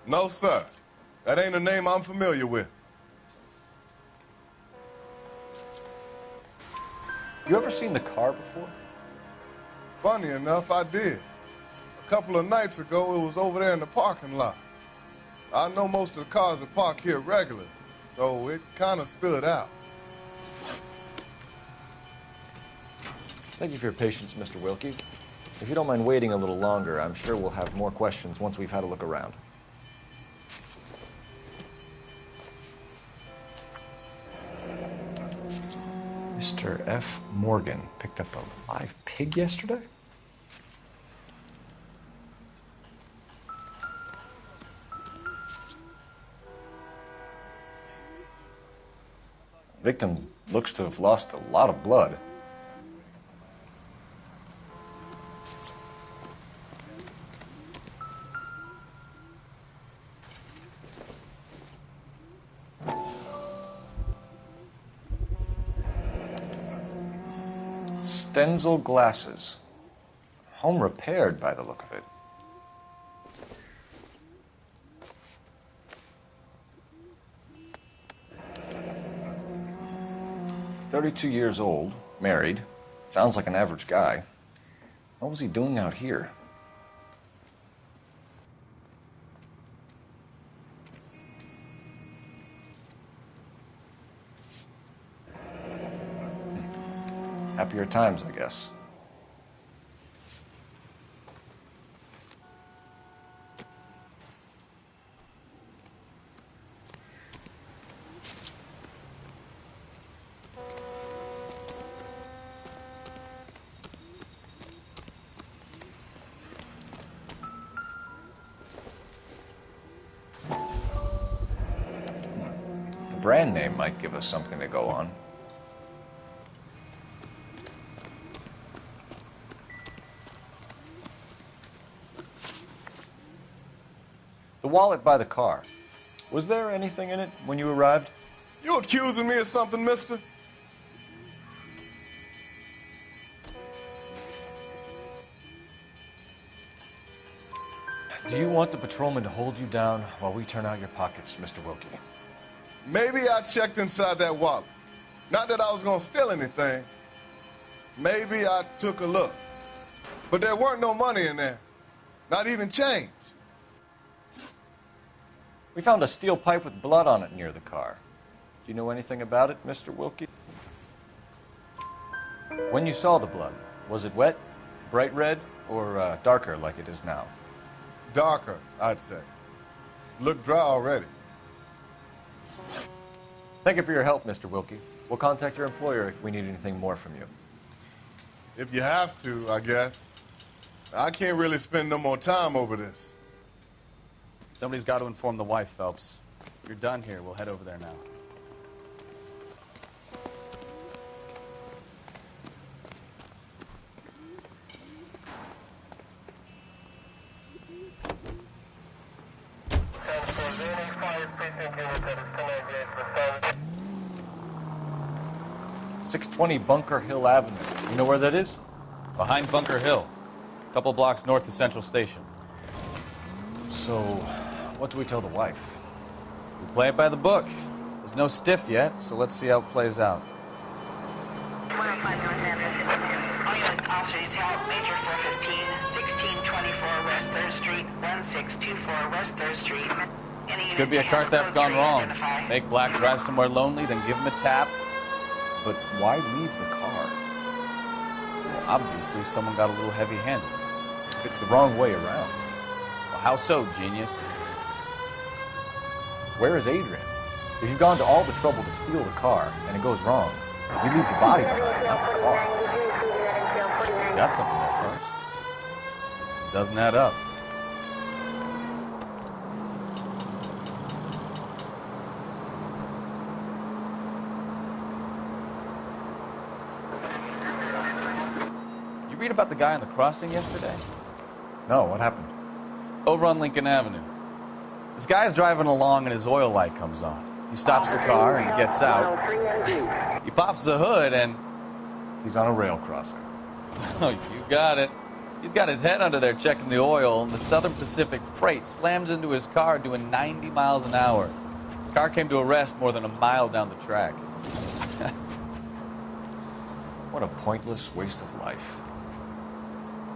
No, sir. That ain't a name I'm familiar with. You ever seen the car before? Funny enough, I did. A couple of nights ago, it was over there in the parking lot. I know most of the cars are parked here regularly, so it kind of stood out. Thank you for your patience, Mr. Wilkie. If you don't mind waiting a little longer, I'm sure we'll have more questions once we've had a look around. Mr. F. Morgan picked up a live pig yesterday? Victim looks to have lost a lot of blood. Stenzel glasses. Home repaired by the look of it. "32 years old, married. Sounds like an average guy. What was he doing out here?" Happier times, I guess. The brand name might give us something to go on. The wallet by the car. Was there anything in it when you arrived? You accusing me of something, mister? Do you want the patrolman to hold you down while we turn out your pockets, Mr. Wilkie? Maybe I checked inside that wallet. Not that I was gonna steal anything. Maybe I took a look. But there weren't no money in there. Not even change. We found a steel pipe with blood on it near the car. Do you know anything about it, Mr. Wilkie? When you saw the blood, was it wet, bright red, or darker like it is now? Darker, I'd say. Looked dry already. Thank you for your help, Mr. Wilkie. We'll contact your employer if we need anything more from you. If you have to, I guess. I can't really spend no more time over this. Somebody's got to inform the wife, Phelps. You're done here. We'll head over there now. .620 Bunker Hill Avenue. You know where that is? Behind Bunker Hill. A couple blocks north of Central Station. So, what do we tell the wife? We play it by the book. There's no stiff yet, so let's see how it plays out. Officers help Major 415, 1624 West 3rd Street, 1624 West 3rd Street. Could be a car theft gone wrong. Make Black drive somewhere lonely, then give him a tap. But why leave the car? Well, obviously, someone got a little heavy-handed. It's the wrong way around. Well, how so, genius? Where is Adrian? If you've gone to all the trouble to steal the car, and it goes wrong, you leave the body behind, not the car. You got something there, Clark. It doesn't add up. You read about the guy on the crossing yesterday? No, what happened? Over on Lincoln Avenue. This guy's driving along and his oil light comes on. He stops the car and he gets out. He pops the hood and... he's on a rail crossing. Oh, you got it. He's got his head under there checking the oil, and the Southern Pacific Freight slams into his car doing 90 miles an hour. The car came to a rest more than a mile down the track. What a pointless waste of life.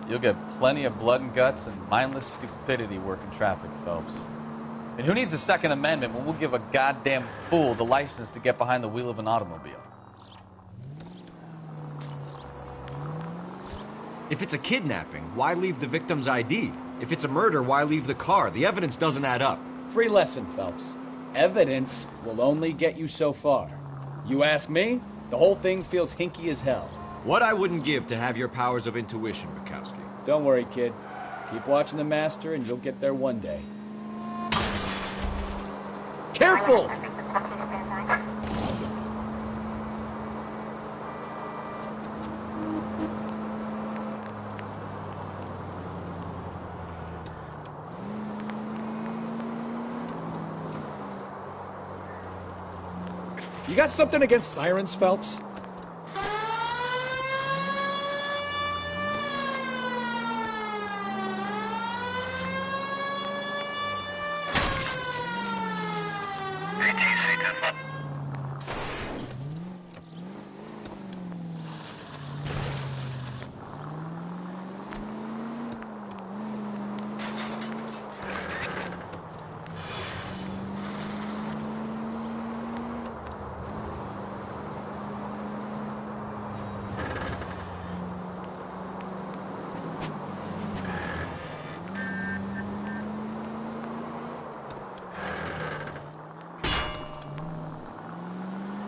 You'll get plenty of blood and guts and mindless stupidity working traffic, Phelps. And who needs a Second Amendment when we'll give a goddamn fool the license to get behind the wheel of an automobile? If it's a kidnapping, why leave the victim's ID? If it's a murder, why leave the car? The evidence doesn't add up. Free lesson, Phelps. Evidence will only get you so far. You ask me, the whole thing feels hinky as hell. What I wouldn't give to have your powers of intuition, Bukowski. Don't worry, kid. Keep watching the master and you'll get there one day. Careful! You got something against sirens, Phelps?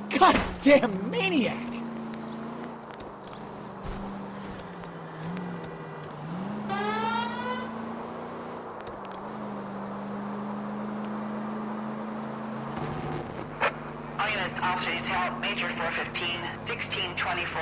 Goddamn maniac! All units, officers help. Major 415, 1624.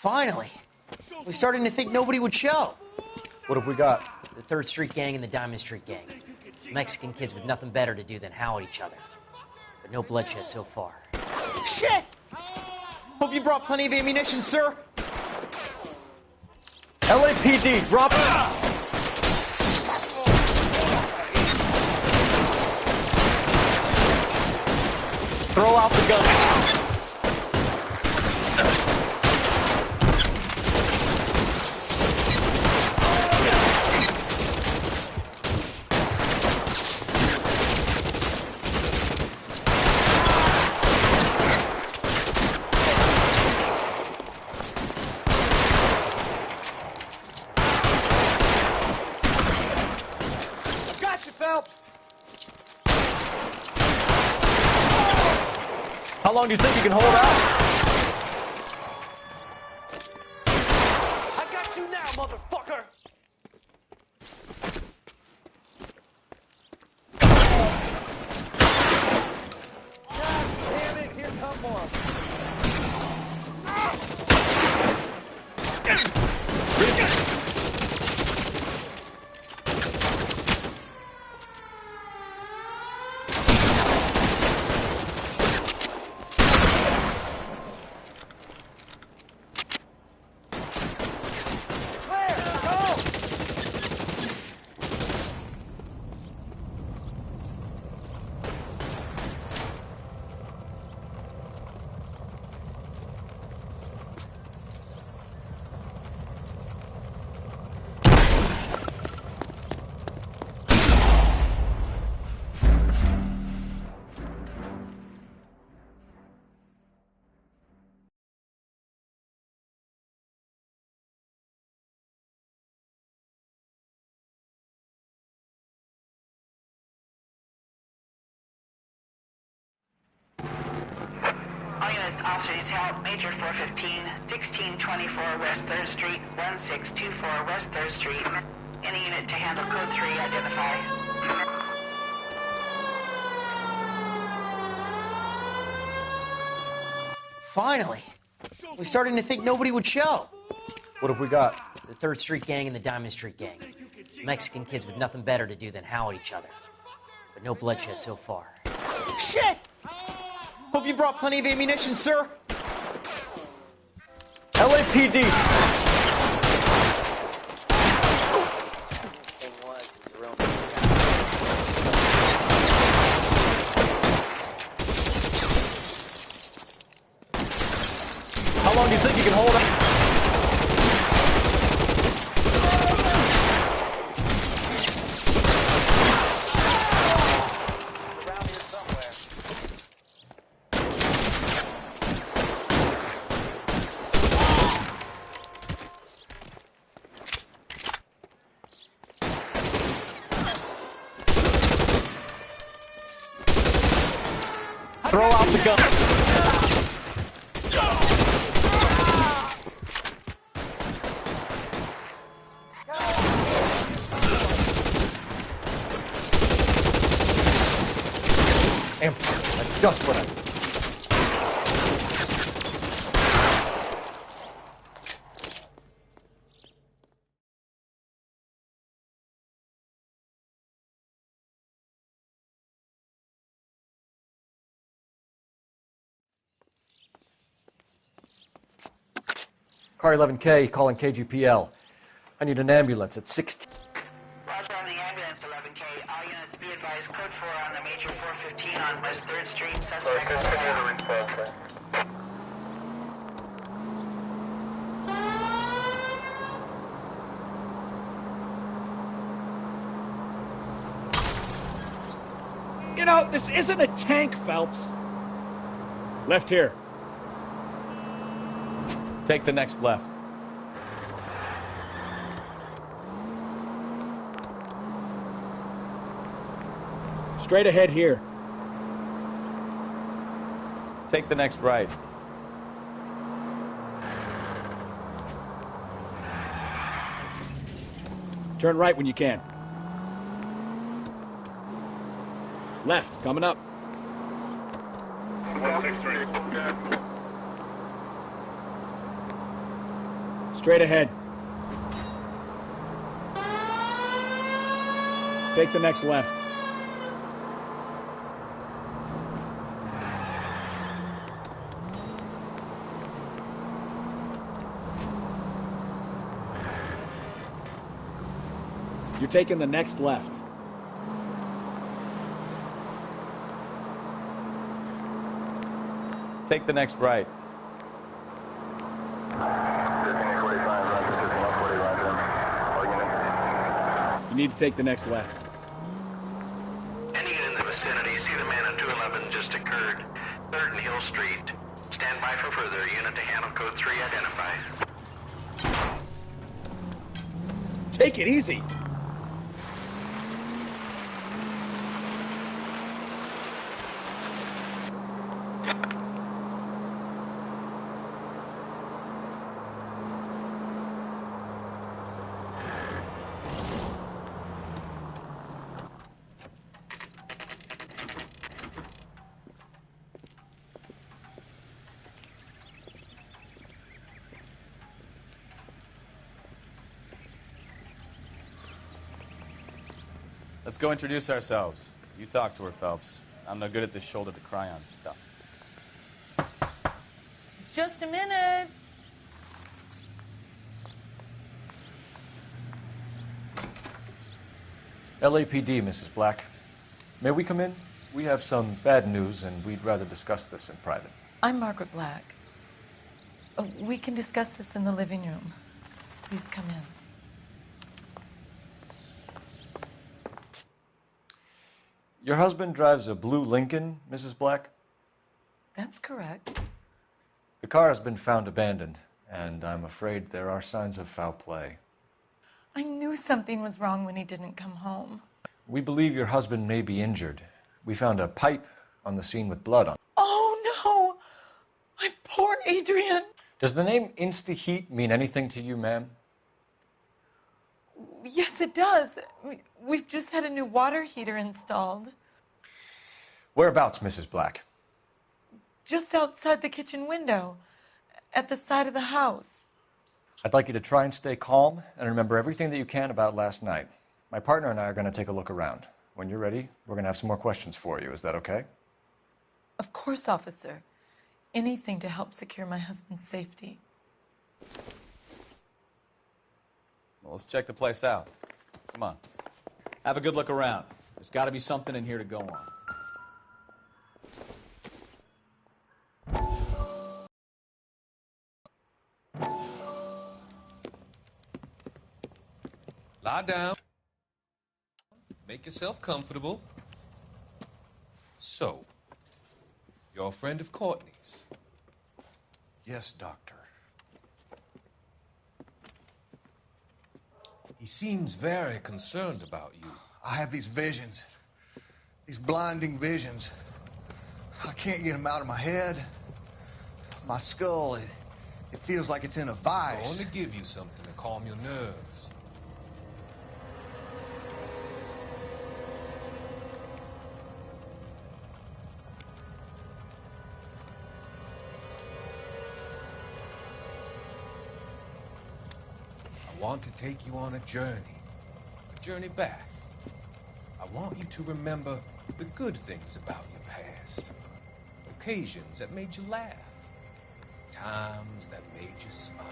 Finally. We're starting to think nobody would show. What have we got? The 3rd Street Gang and the Diamond Street Gang. Mexican kids with nothing better to do than howl at each other. But no bloodshed so far. Shit! Hope you brought plenty of ammunition, sir. LAPD, drop it! Throw out the gun. How long do you think you can hold out? I got you now, motherfucker! God damn it, here come more. All units, officers help. Major 415, 1624 West 3rd Street, 1624 West 3rd Street. Any unit to handle code 3, identify. Finally. We're starting to think nobody would show. What have we got? The 3rd Street Gang and the Diamond Street Gang. Mexican kids with nothing better to do than howl at each other. But no bloodshed so far. Shit! Hope you brought plenty of ammunition, sir. LAPD! you can hold up. Throw out the gun. Empty. That's just what I need. Car 11K, calling KGPL. I need an ambulance at 16. Roger on the ambulance, 11K. All units be advised, code 4 on the major 415 on West 3rd Street. Suspect. You know, this isn't a tank, Phelps. Left here. Take the next left. Straight ahead here. Take the next right. Turn right when you can. Left, coming up. Straight ahead. Take the next left. You're taking the next left. Take the next right. You need to take the next left. Any unit in the vicinity, see the man on 211 just occurred. 3rd and Hill Street. Stand by for further. Unit to handle code 3 identified. Take it easy. Let's go introduce ourselves. You talk to her, Phelps. I'm no good at this shoulder to cry on stuff. Just a minute. LAPD, Mrs. Black. May we come in? We have some bad news, and we'd rather discuss this in private. I'm Margaret Black. We can discuss this in the living room. Please come in. Your husband drives a blue Lincoln, Mrs. Black? That's correct. The car has been found abandoned, and I'm afraid there are signs of foul play. I knew something was wrong when he didn't come home. We believe your husband may be injured. We found a pipe on the scene with blood on it. Oh, no! My poor Adrian! Does the name Insta-Heat mean anything to you, ma'am? Yes, it does. We've just had a new water heater installed. Whereabouts, Mrs. Black? Just outside the kitchen window, at the side of the house. I'd like you to try and stay calm and remember everything that you can about last night. My partner and I are going to take a look around. When you're ready, we're going to have some more questions for you. Is that okay? Of course, officer. Anything to help secure my husband's safety. Well, let's check the place out. Come on. Have a good look around. There's got to be something in here to go on. Lie down. Make yourself comfortable. So, you're a friend of Courtney's? Yes, Doctor. He seems very concerned about you. I have these visions. These blinding visions. I can't get them out of my head. My skull, it feels like it's in a vice. I want to give you something to calm your nerves. I want to take you on a journey back. I want you to remember the good things about your past, occasions that made you laugh, times that made you smile.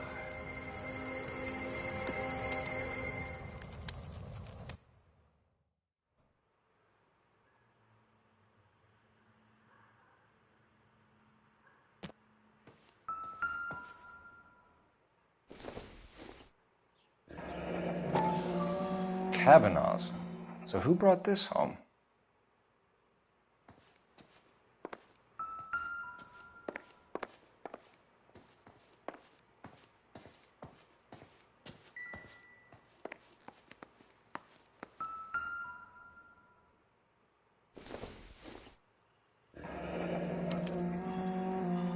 Kavanaugh's. So who brought this home?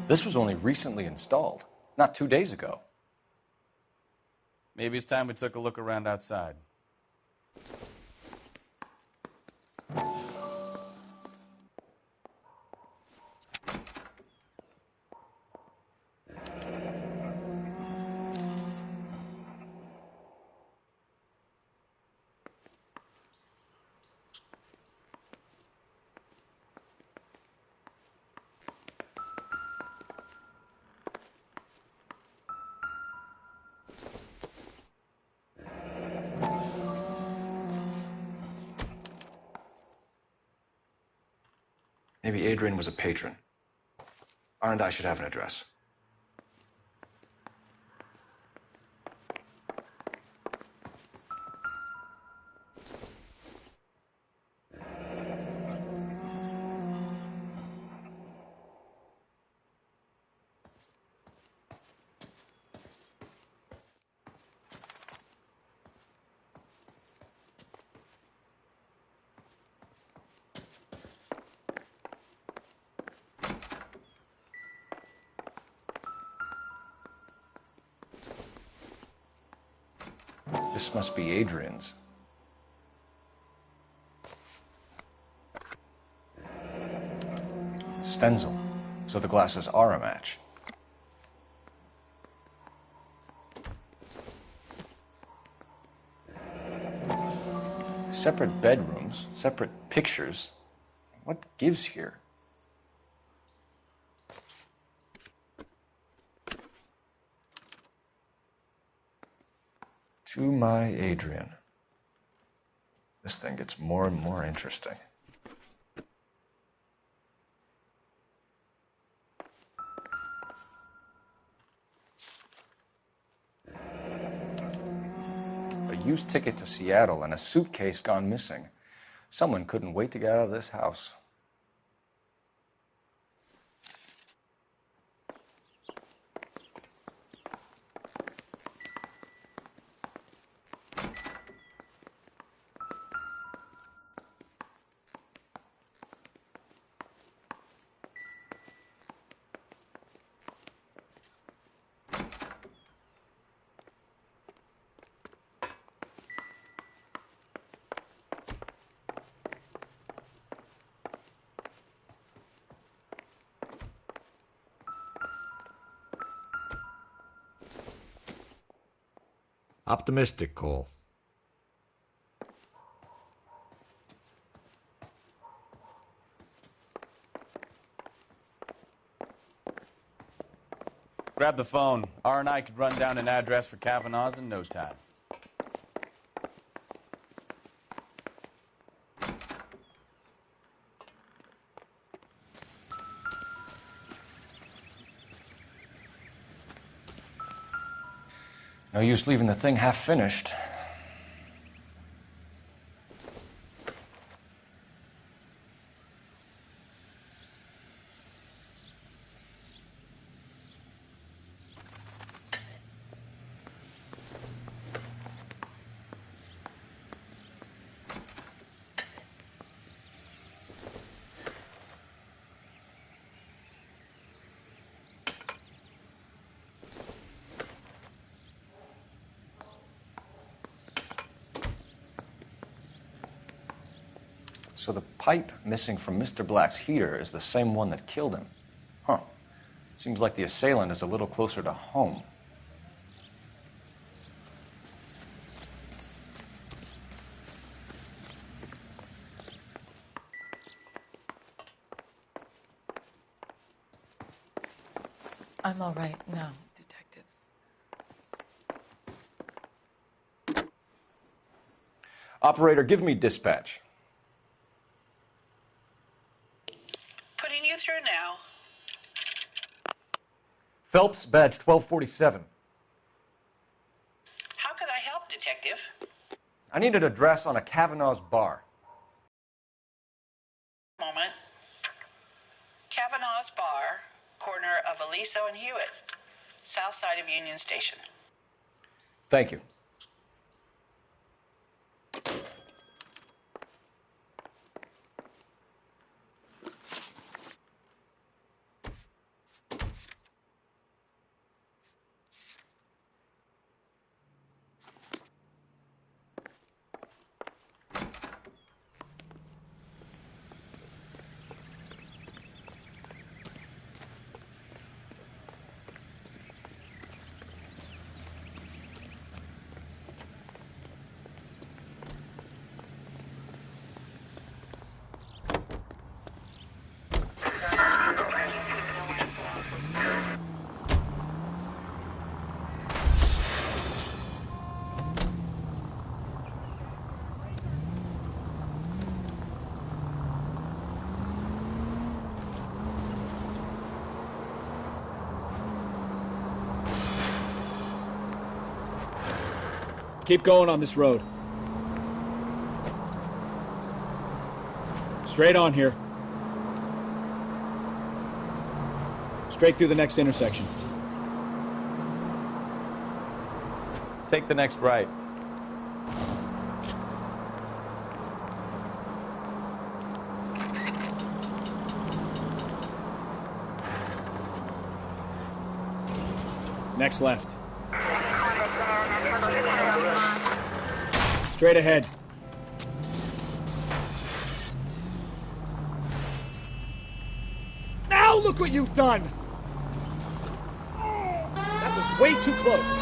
This was only recently installed, not 2 days ago. Maybe it's time we took a look around outside. Maybe Adrian was a patron. R&I should have an address. This must be Adrian's. Stencil, so the glasses are a match. Separate bedrooms, separate pictures. What gives here? To my Adrian. This thing gets more and more interesting. A used ticket to Seattle and a suitcase gone missing. Someone couldn't wait to get out of this house. Optimistic, Cole. Grab the phone. R&I could run down an address for Kavanaugh's in no time. No use leaving the thing half finished. So the pipe missing from Mr. Black's heater is the same one that killed him. Huh. Seems like the assailant is a little closer to home. I'm all right now, detectives. Operator, give me dispatch. Putting you through now. Phelps, badge 1247. How could I help, Detective? I need an address on a Kavanaugh's bar. Moment. Kavanaugh's Bar, corner of Aliso and Hewitt, south side of Union Station. Thank you. Keep going on this road. Straight on here. Straight through the next intersection. Take the next right. Next left. Straight ahead. Now look what you've done! That was way too close.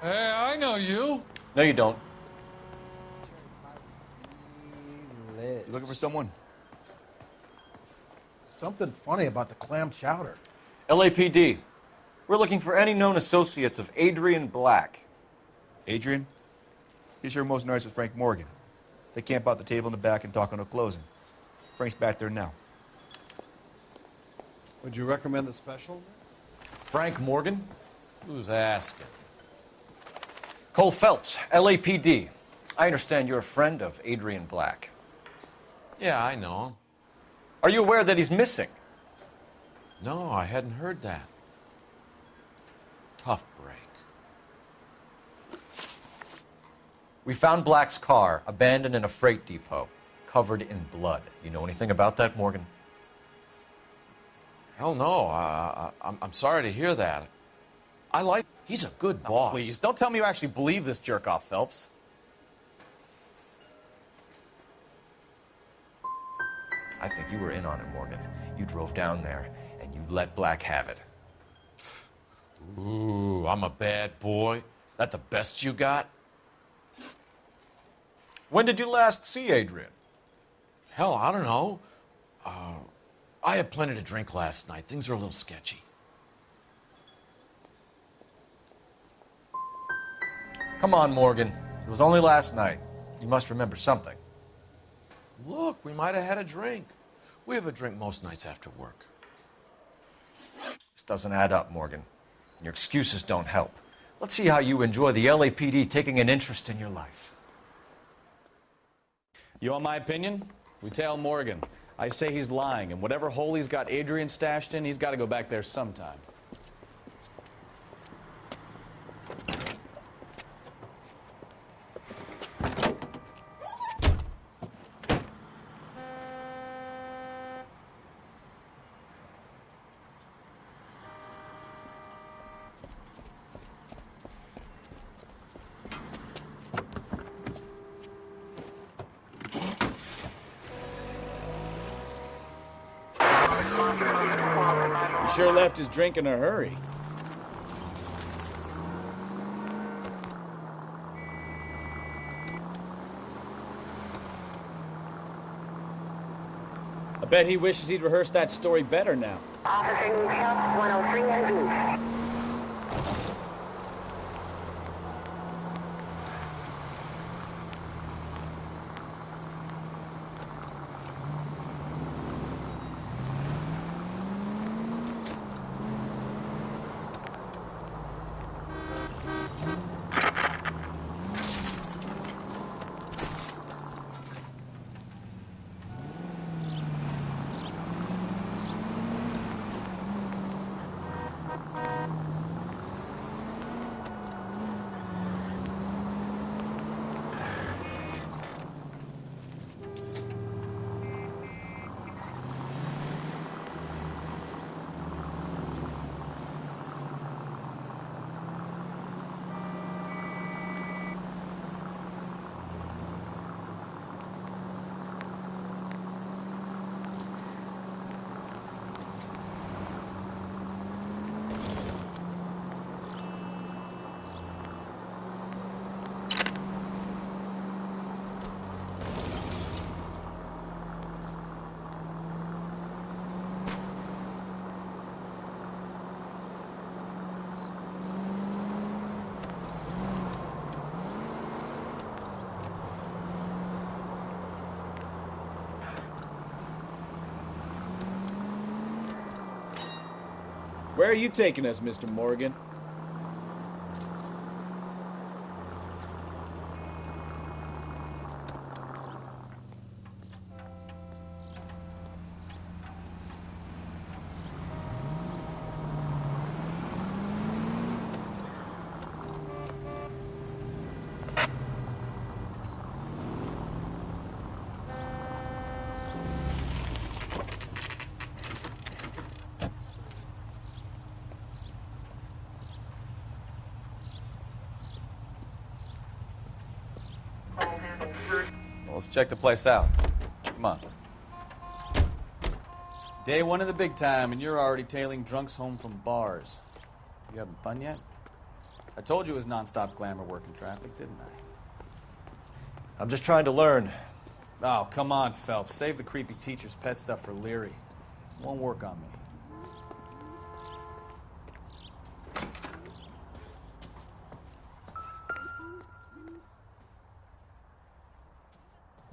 Hey, I know you. No, you don't. You looking for someone? Something funny about the clam chowder. LAPD. We're looking for any known associates of Adrian Black. Adrian? He's here most nights with Frank Morgan. They camp out the table in the back and talk on a closing. Frank's back there now. Would you recommend the special? Frank Morgan? Who's asking? Cole Phelps, LAPD. I understand you're a friend of Adrian Black. Yeah, I know him. Are you aware that he's missing? No, I hadn't heard that. Tough break. We found Black's car abandoned in a freight depot, covered in blood. You know anything about that, Morgan? Hell no. I'm sorry to hear that. He's a good boss. Please, don't tell me you actually believe this jerk-off, Phelps. I think you were in on it, Morgan. You drove down there, and you let Black have it. Ooh, I'm a bad boy. That the best you got? When did you last see Adrian? Hell, I don't know. I had plenty to drink last night. Things are a little sketchy. Come on, Morgan. It was only last night. You must remember something. Look, we might have had a drink. We have a drink most nights after work. This doesn't add up, Morgan. Your excuses don't help. Let's see how you enjoy the LAPD taking an interest in your life. You want my opinion? We tail Morgan. I say he's lying, and whatever hole he's got Adrian stashed in, he's got to go back there sometime. sure left his drink in a hurry. I bet he wishes he'd rehearsed that story better now. Officer needs help, 103 and B. Where are you taking us, Mr. Morgan? Well, let's check the place out. Come on. Day one of the big time, and you're already tailing drunks home from bars. You having fun yet? I told you it was non-stop glamour working traffic, didn't I? I'm just trying to learn. Oh, come on, Phelps. Save the creepy teacher's pet stuff for Leary. It won't work on me.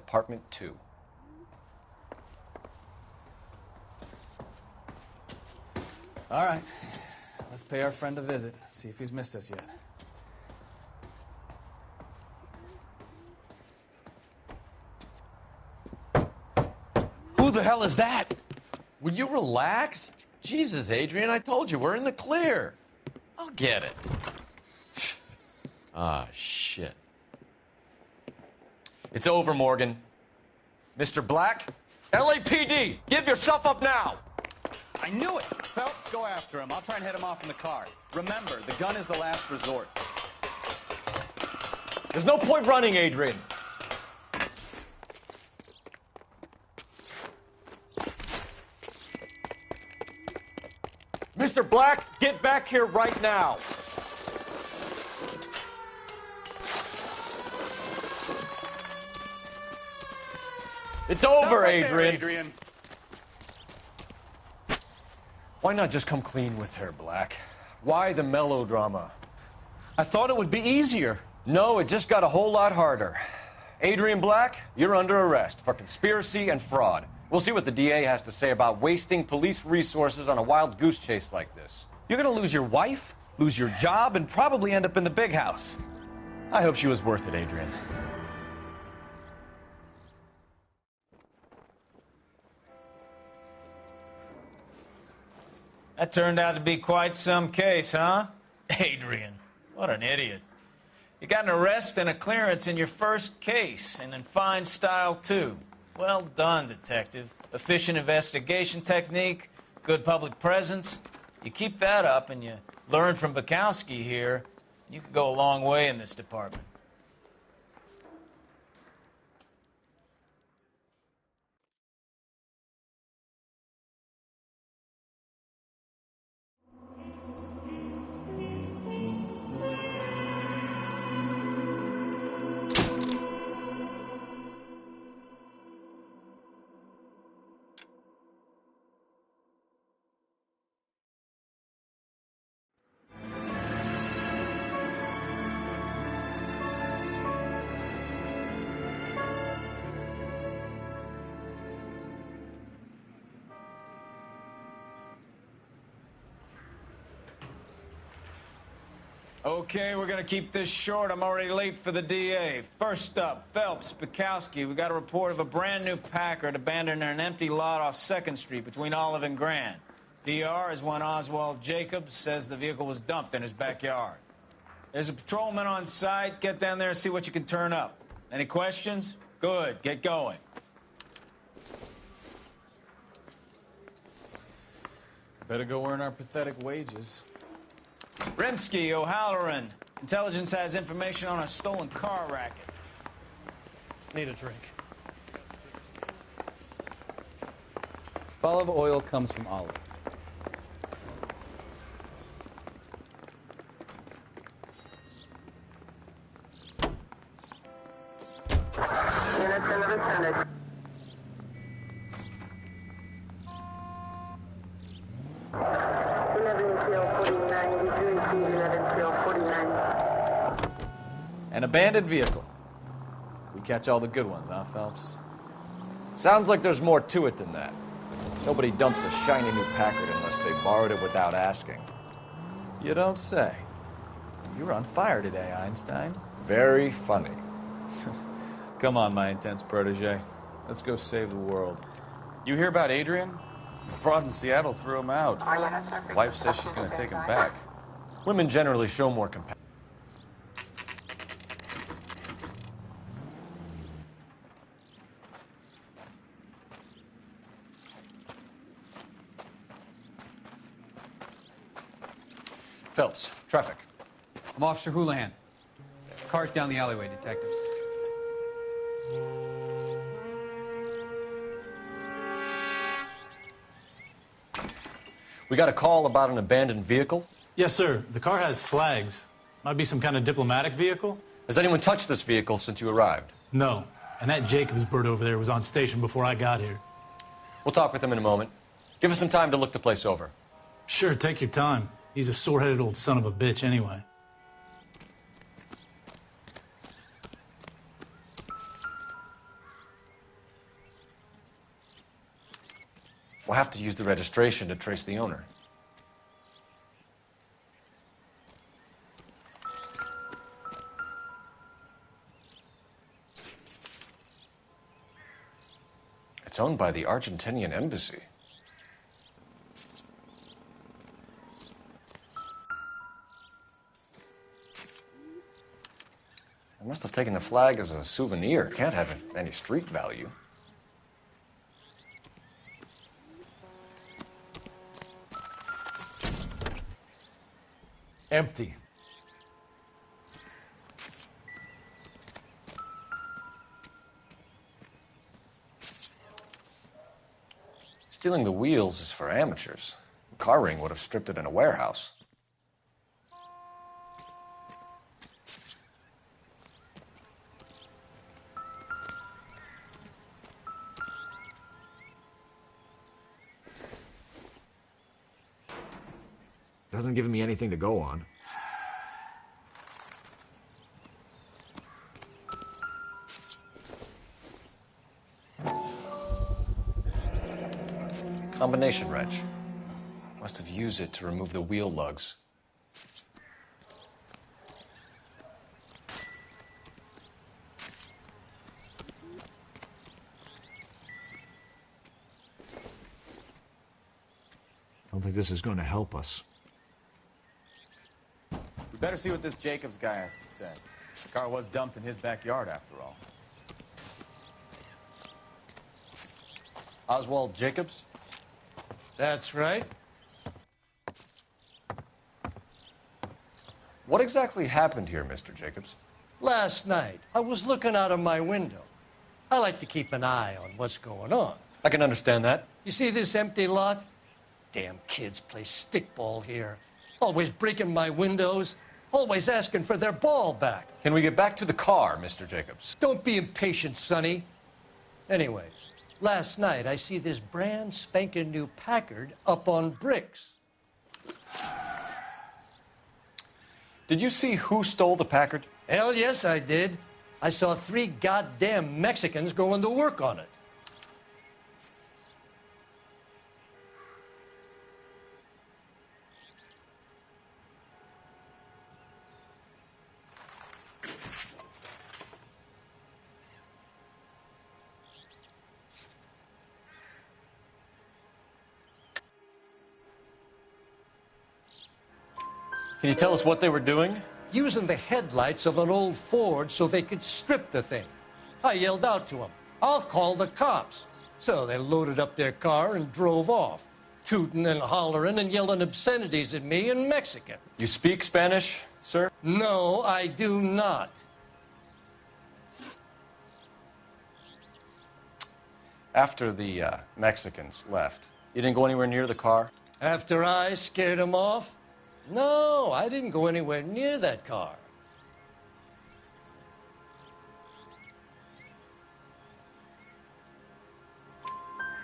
Apartment 2. All right. Let's pay our friend a visit. See if he's missed us yet. Who the hell is that? Will you relax? Jesus, Adrian, I told you, we're in the clear. I'll get it. Ah, shit. It's over, Morgan. Mr. Black, LAPD, give yourself up now! I knew it! Phelps, go after him. I'll try and head him off in the car. Remember, the gun is the last resort. There's no point running, Adrian. Mr. Black, get back here right now. It's over, right there, Adrian. Why not just come clean with her, Black? Why the melodrama? I thought it would be easier. No, it just got a whole lot harder. Adrian Black, you're under arrest for conspiracy and fraud. We'll see what the DA has to say about wasting police resources on a wild goose chase like this. You're gonna lose your wife, lose your job, and probably end up in the big house. I hope she was worth it, Adrian. That turned out to be quite some case, huh? Adrian, what an idiot. You got an arrest and a clearance in your first case, and in fine style, too. Well done, detective. Efficient investigation technique, good public presence. You keep that up and you learn from Bukowski here, you could go a long way in this department. Okay, we're gonna keep this short. I'm already late for the DA. First up, Phelps, Bukowski. We got a report of a brand new Packard abandoned in an empty lot off 2nd Street between Olive and Grand. DR is one Oswald Jacobs says the vehicle was dumped in his backyard. There's a patrolman on site. Get down there and see what you can turn up. Any questions? Good, get going. Better go earn our pathetic wages. Rimsky, O'Halloran. Intelligence has information on a stolen car racket. Need a drink. Olive oil comes from Olive. An abandoned vehicle. We catch all the good ones, huh, Phelps? Sounds like there's more to it than that. Nobody dumps a shiny new Packard unless they borrowed it without asking. You don't say. You were on fire today, Einstein. Very funny. Come on, my intense protege. Let's go save the world. You hear about Adrian? The broad in Seattle threw him out. Wife says she's going to take him back. Women generally show more compassion. Phelps, traffic. I'm Officer Houlihan. Car's down the alleyway, detectives. We got a call about an abandoned vehicle? Yes, sir. The car has flags. Might be some kind of diplomatic vehicle. Has anyone touched this vehicle since you arrived? No. And that Jacobs bird over there was on station before I got here. We'll talk with him in a moment. Give us some time to look the place over. Sure, take your time. He's a sore-headed old son of a bitch anyway. We'll have to use the registration to trace the owner. It's owned by the Argentinian embassy. I must have taken the flag as a souvenir. It can't have any street value. Empty. Stealing the wheels is for amateurs. Car ring would have stripped it in a warehouse. Doesn't give me anything to go on. Combination wrench. Must have used it to remove the wheel lugs. I don't think this is going to help us. We better see what this Jacobs guy has to say. The car was dumped in his backyard, after all. Oswald Jacobs? That's right. What exactly happened here, Mr. Jacobs? Last night, I was looking out of my window. I like to keep an eye on what's going on. I can understand that. You see this empty lot? Damn kids play stickball here. Always breaking my windows. Always asking for their ball back. Can we get back to the car, Mr. Jacobs? Don't be impatient, Sonny. Anyways, last night I see this brand spanking new Packard up on bricks. Did you see who stole the Packard? Hell yes, I did. I saw 3 goddamn Mexicans going to work on it. Can you tell us what they were doing? Using the headlights of an old Ford so they could strip the thing. I yelled out to them, "I'll call the cops." So they loaded up their car and drove off, tooting and hollering and yelling obscenities at me in Mexican. You speak Spanish, sir? No, I do not. After the Mexicans left, you didn't go anywhere near the car? After I scared them off? No, I didn't go anywhere near that car.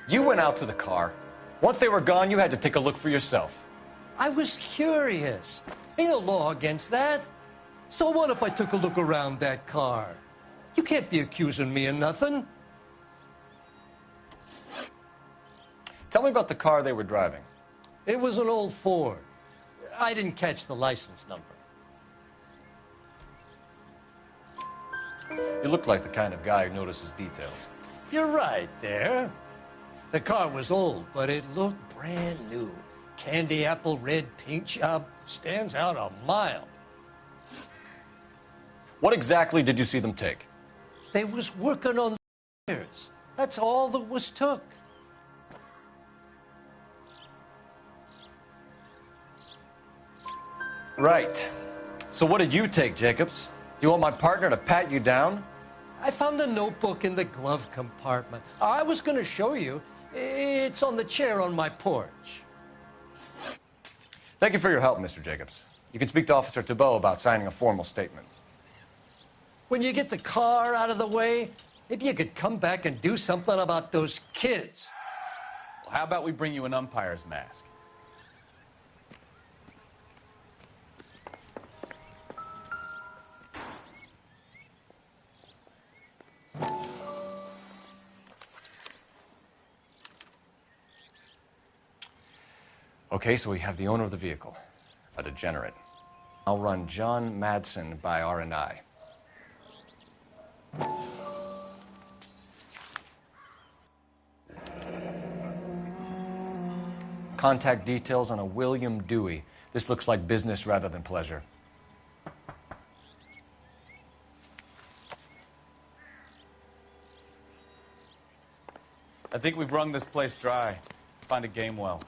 You went out to the car. Once they were gone, you had to take a look for yourself. I was curious. Ain't no law against that. So what if I took a look around that car? You can't be accusing me of nothing. Tell me about the car they were driving. It was an old Ford. I didn't catch the license number. You look like the kind of guy who notices details. You're right there. The car was old, but it looked brand new. Candy apple red paint job stands out a mile. What exactly did you see them take? They was working on the tires. That's all that was took. Right. So what did you take, Jacobs? Do you want my partner to pat you down? I found a notebook in the glove compartment. I was going to show you. It's on the chair on my porch. Thank you for your help, Mr. Jacobs. You can speak to Officer Thibault about signing a formal statement. When you get the car out of the way, maybe you could come back and do something about those kids. Well, how about we bring you an umpire's mask? Okay, so we have the owner of the vehicle, a degenerate. I'll run John Madsen by R&I. Contact details on a William Dewey. This looks like business rather than pleasure. I think we've wrung this place dry. Let's find a game well.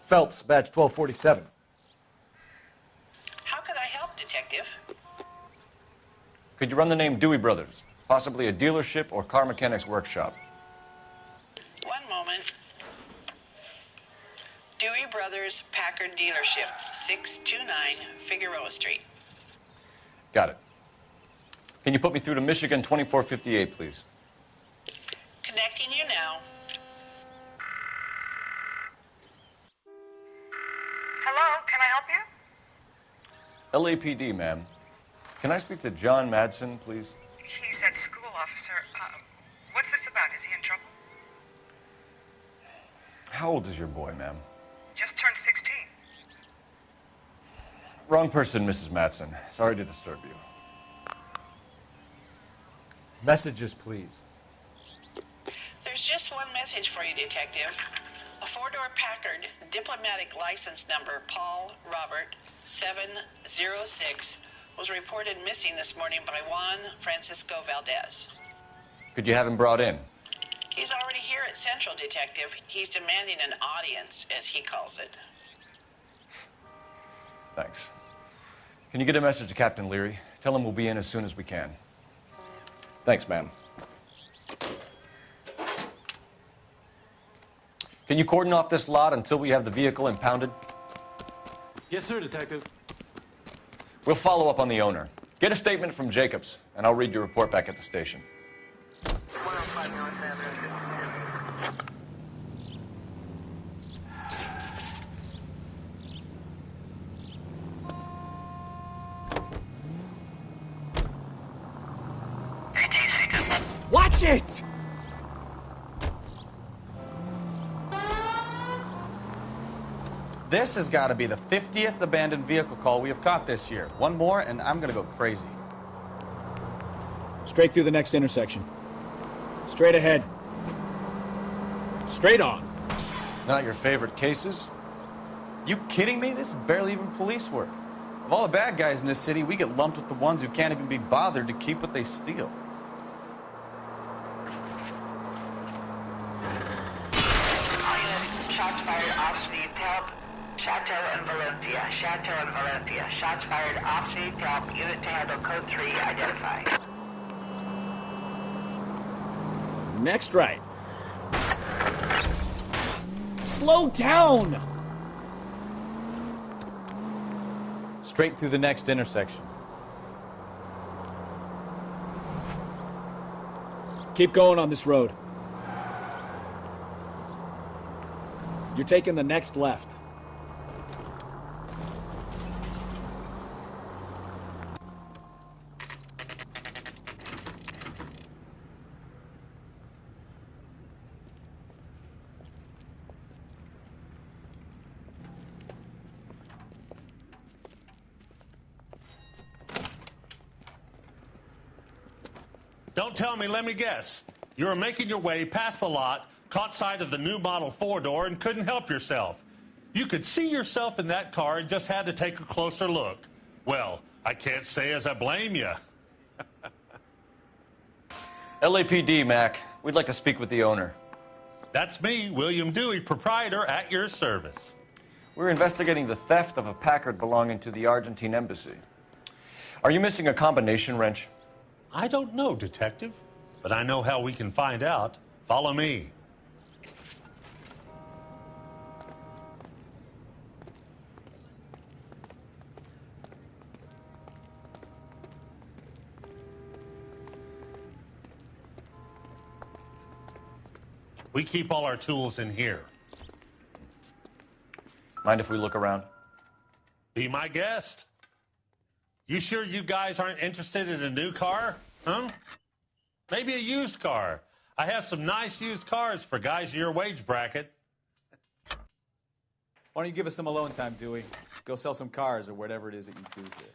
Phelps, badge 1247. How could I help, Detective? Could you run the name Dewey Brothers? Possibly a dealership or car mechanics workshop. One moment. Dewey Brothers Packard Dealership, 629 Figueroa Street. Got it. Can you put me through to Michigan 2458, please? Connecting you now. Hello, can I help you? LAPD, ma'am. Can I speak to John Madsen, please? He's at school, officer. What's this about? Is he in trouble? How old is your boy, ma'am? Just turned 16. Wrong person, Mrs. Madsen. Sorry to disturb you. Messages, please. There's just one message for you, Detective. A four-door Packard, diplomatic license number Paul Robert 706, was reported missing this morning by Juan Francisco Valdez. Could you have him brought in? He's already here at Central, Detective. He's demanding an audience, as he calls it. Thanks. Can you get a message to Captain Leary? Tell him we'll be in as soon as we can. Thanks, ma'am. Can you cordon off this lot until we have the vehicle impounded? Yes, sir, Detective. We'll follow up on the owner. Get a statement from Jacobs, and I'll read your report back at the station. Watch it! This has got to be the 50th abandoned vehicle call we have caught this year. One more, and I'm going to go crazy. Straight through the next intersection. Straight ahead. Straight on. Not your favorite cases? You kidding me? This is barely even police work. Of all the bad guys in this city, we get lumped with the ones who can't even be bothered to keep what they steal. Shots fired. Ops needs help. Chateau and Valencia. Chateau and Valencia. Shots fired. Ops needs help. Unit to handle code 3 identified. Next right. Slow down! Straight through the next intersection. Keep going on this road. You're taking the next left. Don't tell me, let me guess. You were making your way past the lot, caught sight of the new model four-door, and couldn't help yourself. You could see yourself in that car and just had to take a closer look. Well, I can't say as I blame you. LAPD, Mac. We'd like to speak with the owner. That's me, William Dewey, proprietor, at your service. We're investigating the theft of a Packard belonging to the Argentine embassy. Are you missing a combination wrench? I don't know, Detective, but I know how we can find out. Follow me. We keep all our tools in here. Mind if we look around? Be my guest. You sure you guys aren't interested in a new car? Huh? Maybe a used car. I have some nice used cars for guys in your wage bracket. Why don't you give us some alone time, Dewey? Go sell some cars or whatever it is that you do here.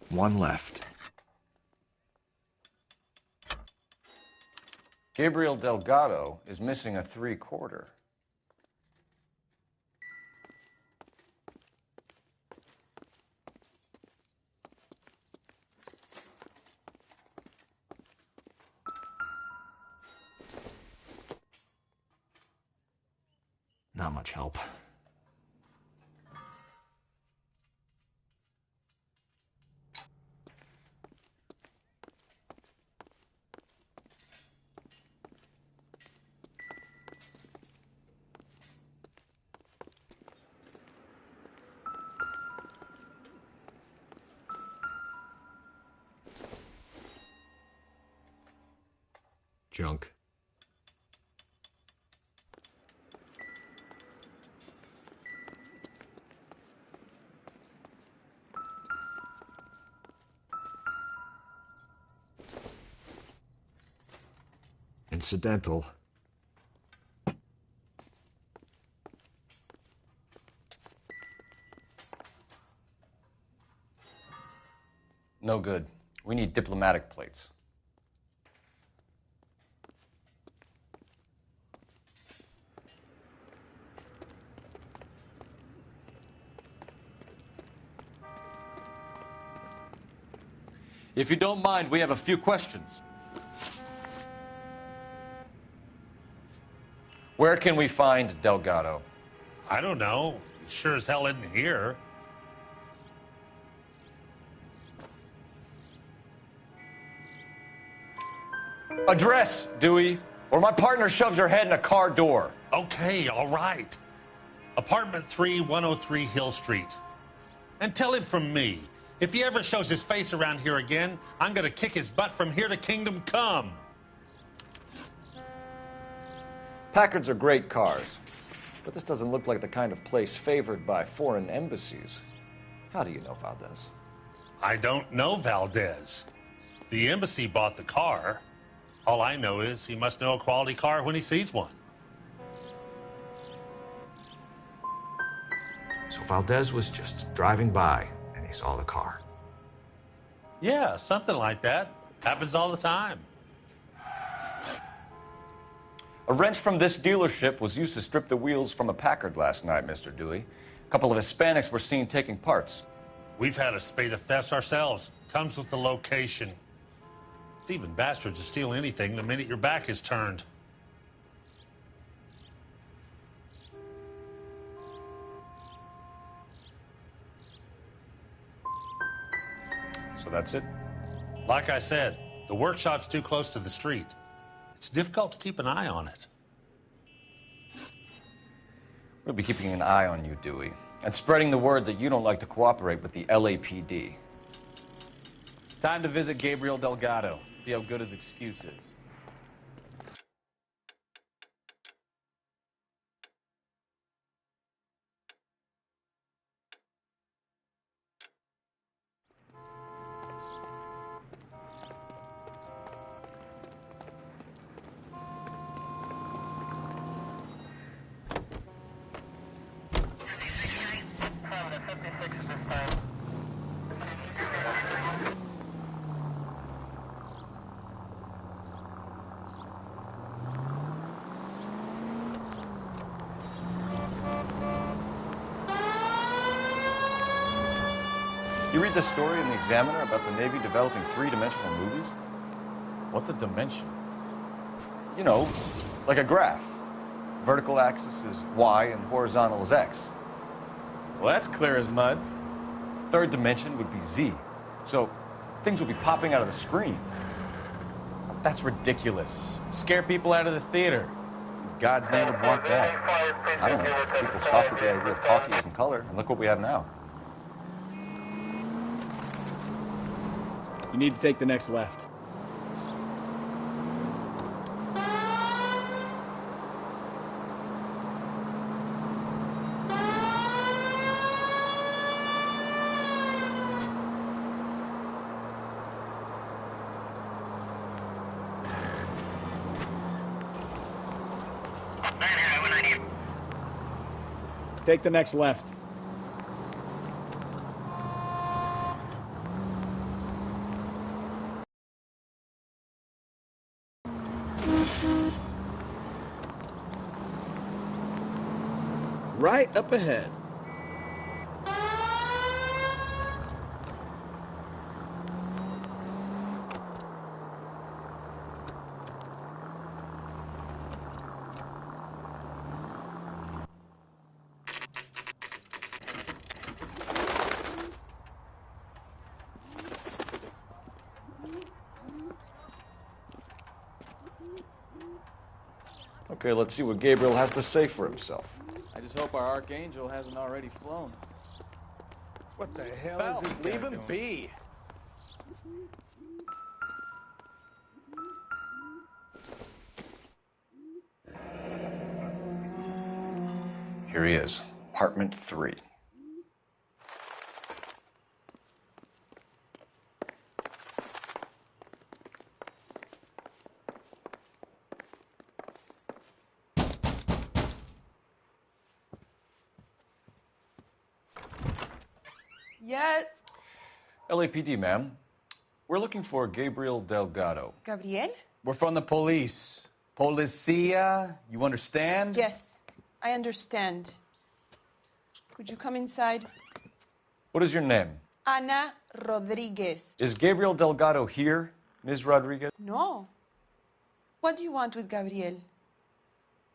One left. Gabriel Delgado is missing a 3/4. Not much help. Junk. Incidental. No good. We need diplomatic plates. If you don't mind, we have a few questions. Where can we find Delgado? I don't know. He sure as hell isn't here. Address, Dewey, or my partner shoves her head in a car door. Okay, all right. Apartment 3, 103 Hill Street. And tell him from me, if he ever shows his face around here again, I'm going to kick his butt from here to Kingdom Come. Packards are great cars, but this doesn't look like the kind of place favored by foreign embassies. How do you know Valdez? I don't know Valdez. The embassy bought the car. All I know is he must know a quality car when he sees one. So Valdez was just driving by and he saw the car. Yeah, something like that. Happens all the time. A wrench from this dealership was used to strip the wheels from a Packard last night, Mr. Dewey. A couple of Hispanics were seen taking parts. We've had a spate of thefts ourselves. Comes with the location. Thieving bastards to steal anything the minute your back is turned. So that's it? Like I said, the workshop's too close to the street. It's difficult to keep an eye on it. We'll be keeping an eye on you, Dewey, and spreading the word that you don't like to cooperate with the LAPD. Time to visit Gabriel Delgado, see how good his excuse is. You read the story in the Examiner about the Navy developing three-dimensional movies? What's a dimension? You know, like a graph. Vertical axis is Y and horizontal is X. Well, that's clear as mud. Third dimension would be Z. So things would be popping out of the screen. That's ridiculous. Scare people out of the theater. In God's name would want that. I don't know. People scoffed at the idea of talkies in color, and look what we have now. You need to take the next left. Take the next left. Right up ahead. Okay, let's see what Gabriel has to say for himself. I just hope our Archangel hasn't already flown. What the hell Phelps, is this leave guy him doing? be. Here he is, apartment 3. Yes. LAPD, ma'am. We're looking for Gabriel Delgado. Gabriel? We're from the police. Policia, you understand? Yes, I understand. Could you come inside? What is your name? Ana Rodriguez. Is Gabriel Delgado here, Ms. Rodriguez? No. What do you want with Gabriel?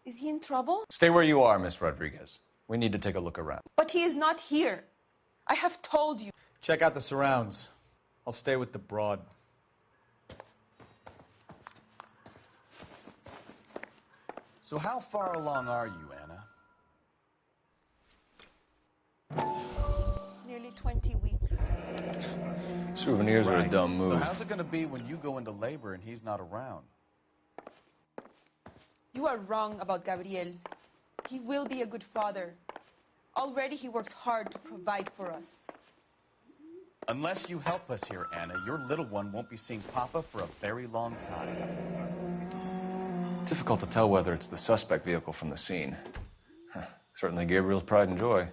Is he in trouble? Stay where you are, Ms. Rodriguez. We need to take a look around. But he is not here. I have told you. Check out the surrounds. I'll stay with the broad. So how far along are you, Anna? Nearly 20 weeks. Souvenirs are a dumb move. So how's it going to be when you go into labor and he's not around? You are wrong about Gabriel. He will be a good father. Already he works hard to provide for us. Unless you help us here, Anna, your little one won't be seeing Papa for a very long time. Difficult to tell whether it's the suspect vehicle from the scene. Certainly Gabriel's pride and joy.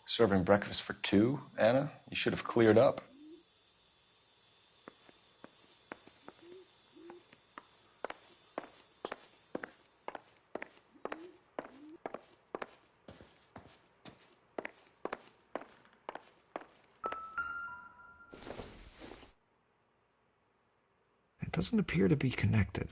Serving breakfast for two, Anna? You should have cleared up. It doesn't appear to be connected.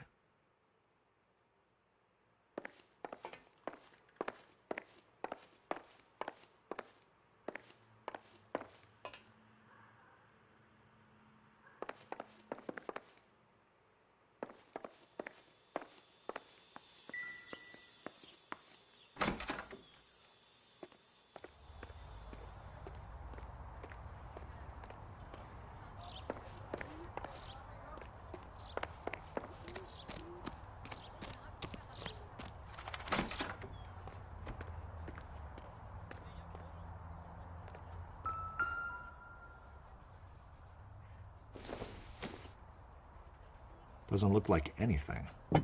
Doesn't look like anything. It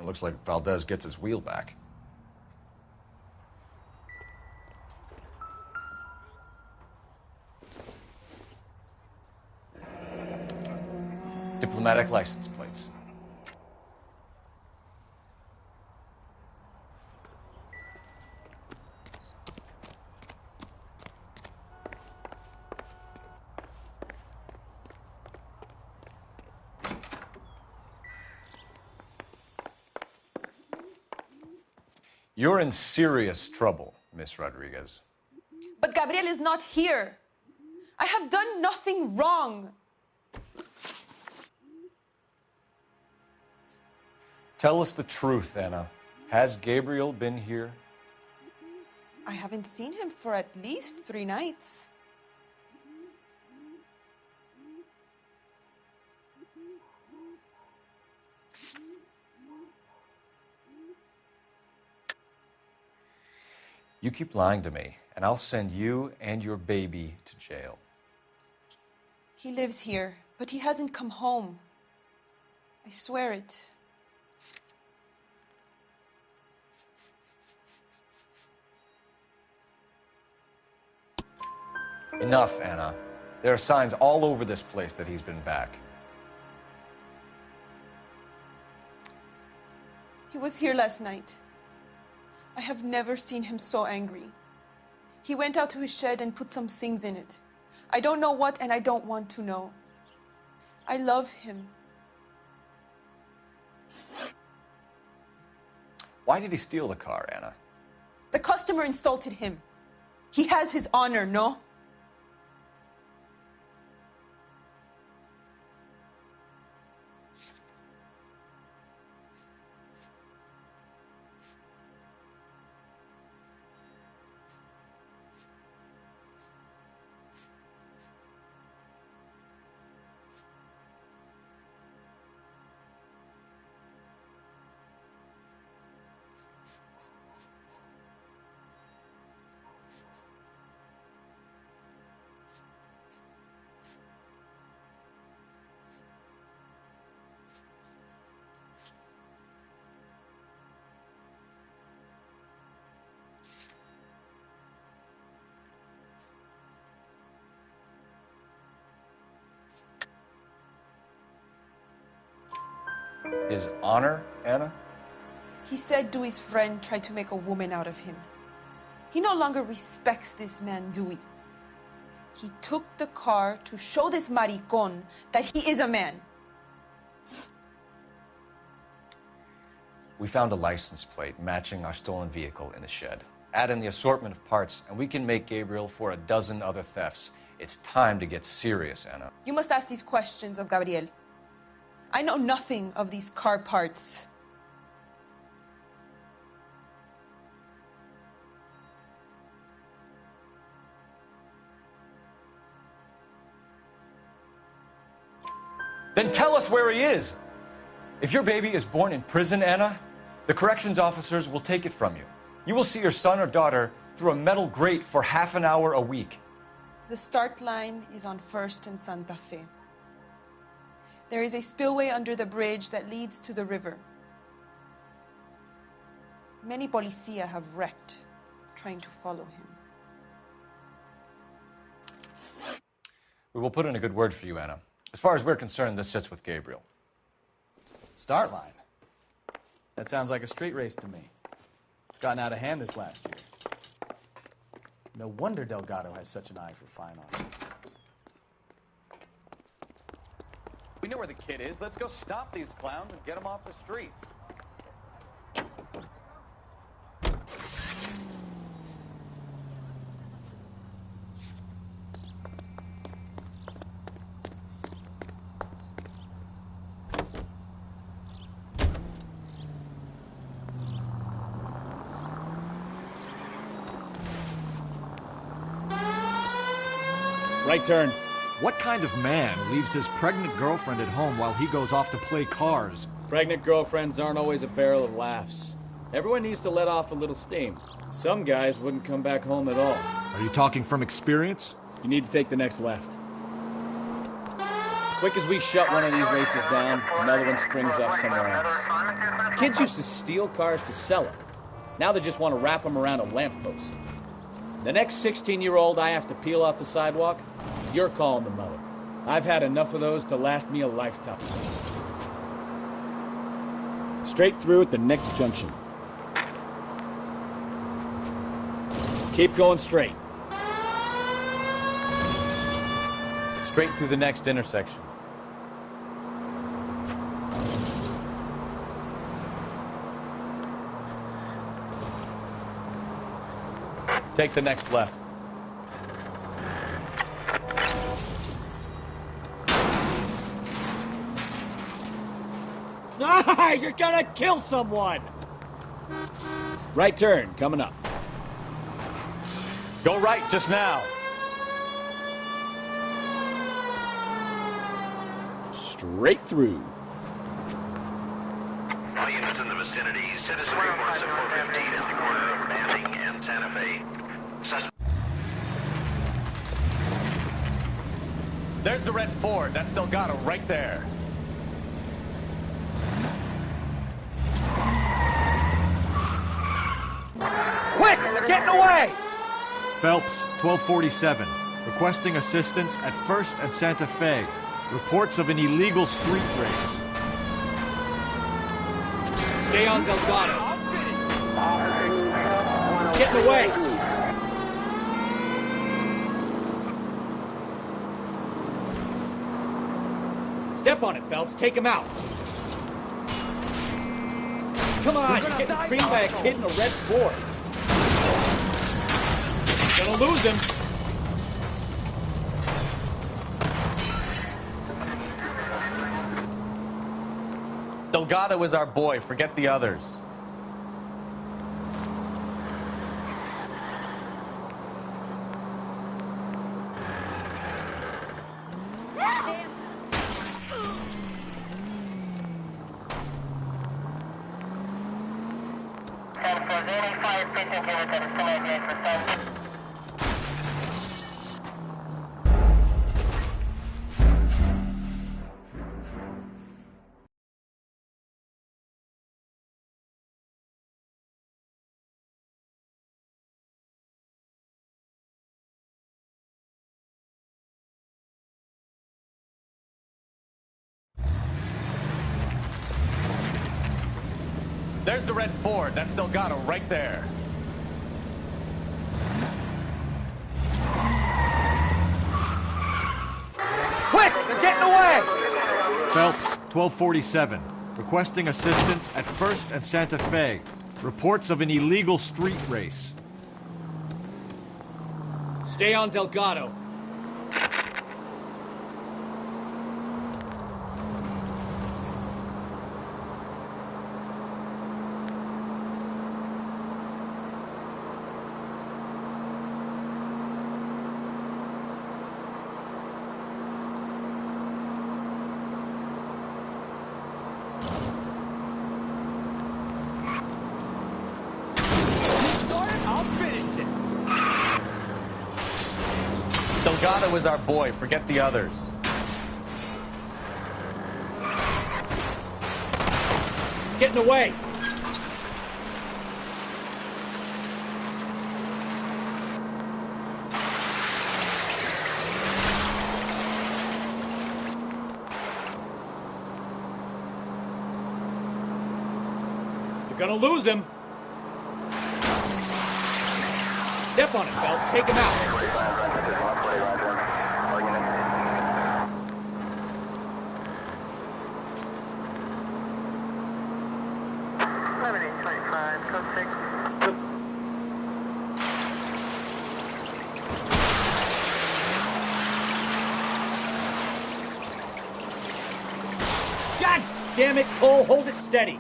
looks like Valdez gets his wheel back. Diplomatic license plates. You're in serious trouble, Miss Rodriguez. But Gabriel is not here. I have done nothing wrong. Tell us the truth, Anna. Has Gabriel been here? I haven't seen him for at least 3 nights. You keep lying to me, and I'll send you and your baby to jail. He lives here, but he hasn't come home. I swear it. Enough, Anna. There are signs all over this place that he's been back. He was here last night. I have never seen him so angry. He went out to his shed and put some things in it. I don't know what, and I don't want to know. I love him. Why did he steal the car, Anna? The customer insulted him. He has his honor, no? His honor, Anna? He said Dewey's friend tried to make a woman out of him. He no longer respects this man, Dewey. He took the car to show this maricon that he is a man. We found a license plate matching our stolen vehicle in the shed. Add in the assortment of parts, and we can make Gabriel for a dozen other thefts. It's time to get serious, Anna. You must ask these questions of Gabriel. I know nothing of these car parts. Then tell us where he is. If your baby is born in prison, Anna, the corrections officers will take it from you. You will see your son or daughter through a metal grate for half an hour a week. The start line is on 1st and Santa Fe. There is a spillway under the bridge that leads to the river. Many policia have wrecked trying to follow him. We will put in a good word for you, Anna. As far as we're concerned, this sits with Gabriel. Start line? That sounds like a street race to me. It's gotten out of hand this last year. No wonder Delgado has such an eye for fine art. We know where the kid is. Let's go stop these clowns and get them off the streets. Right turn. What kind of man leaves his pregnant girlfriend at home while he goes off to play cars? Pregnant girlfriends aren't always a barrel of laughs. Everyone needs to let off a little steam. Some guys wouldn't come back home at all. Are you talking from experience? You need to take the next left. Quick as we shut one of these races down, another one springs up somewhere else. Kids used to steal cars to sell them. Now they just want to wrap them around a lamppost. The next 16-year-old I have to peel off the sidewalk, you're calling the mother. I've had enough of those to last me a lifetime. Straight through at the next junction. Keep going straight. Straight through the next intersection. Take the next left. Ah, you're gonna kill someone! Right turn, coming up. Go right just now. Straight through. All units in the vicinity, citizen reports at 415 at the corner of Manning and Santa Fe. There's the red Ford. That's Delgado right there. Quick! They're getting away! Phelps, 1247. Requesting assistance at 1st and Santa Fe. Reports of an illegal street race. Stay on Delgado. Getting away! Step on it, Phelps. Take him out. Come on, you're getting creamed by a kid in a red Ford. Gonna lose him. Delgado is our boy. Forget the others. There's the red Ford. That's Delgado right there. Quick! They're getting away! Phelps, 1247. Requesting assistance at 1st and Santa Fe. Reports of an illegal street race. Stay on Delgado. Delgado is our boy. Forget the others. He's getting away. You're gonna lose him. Step on him, Phelps. Take him out. God damn it, Cole. Hold it steady.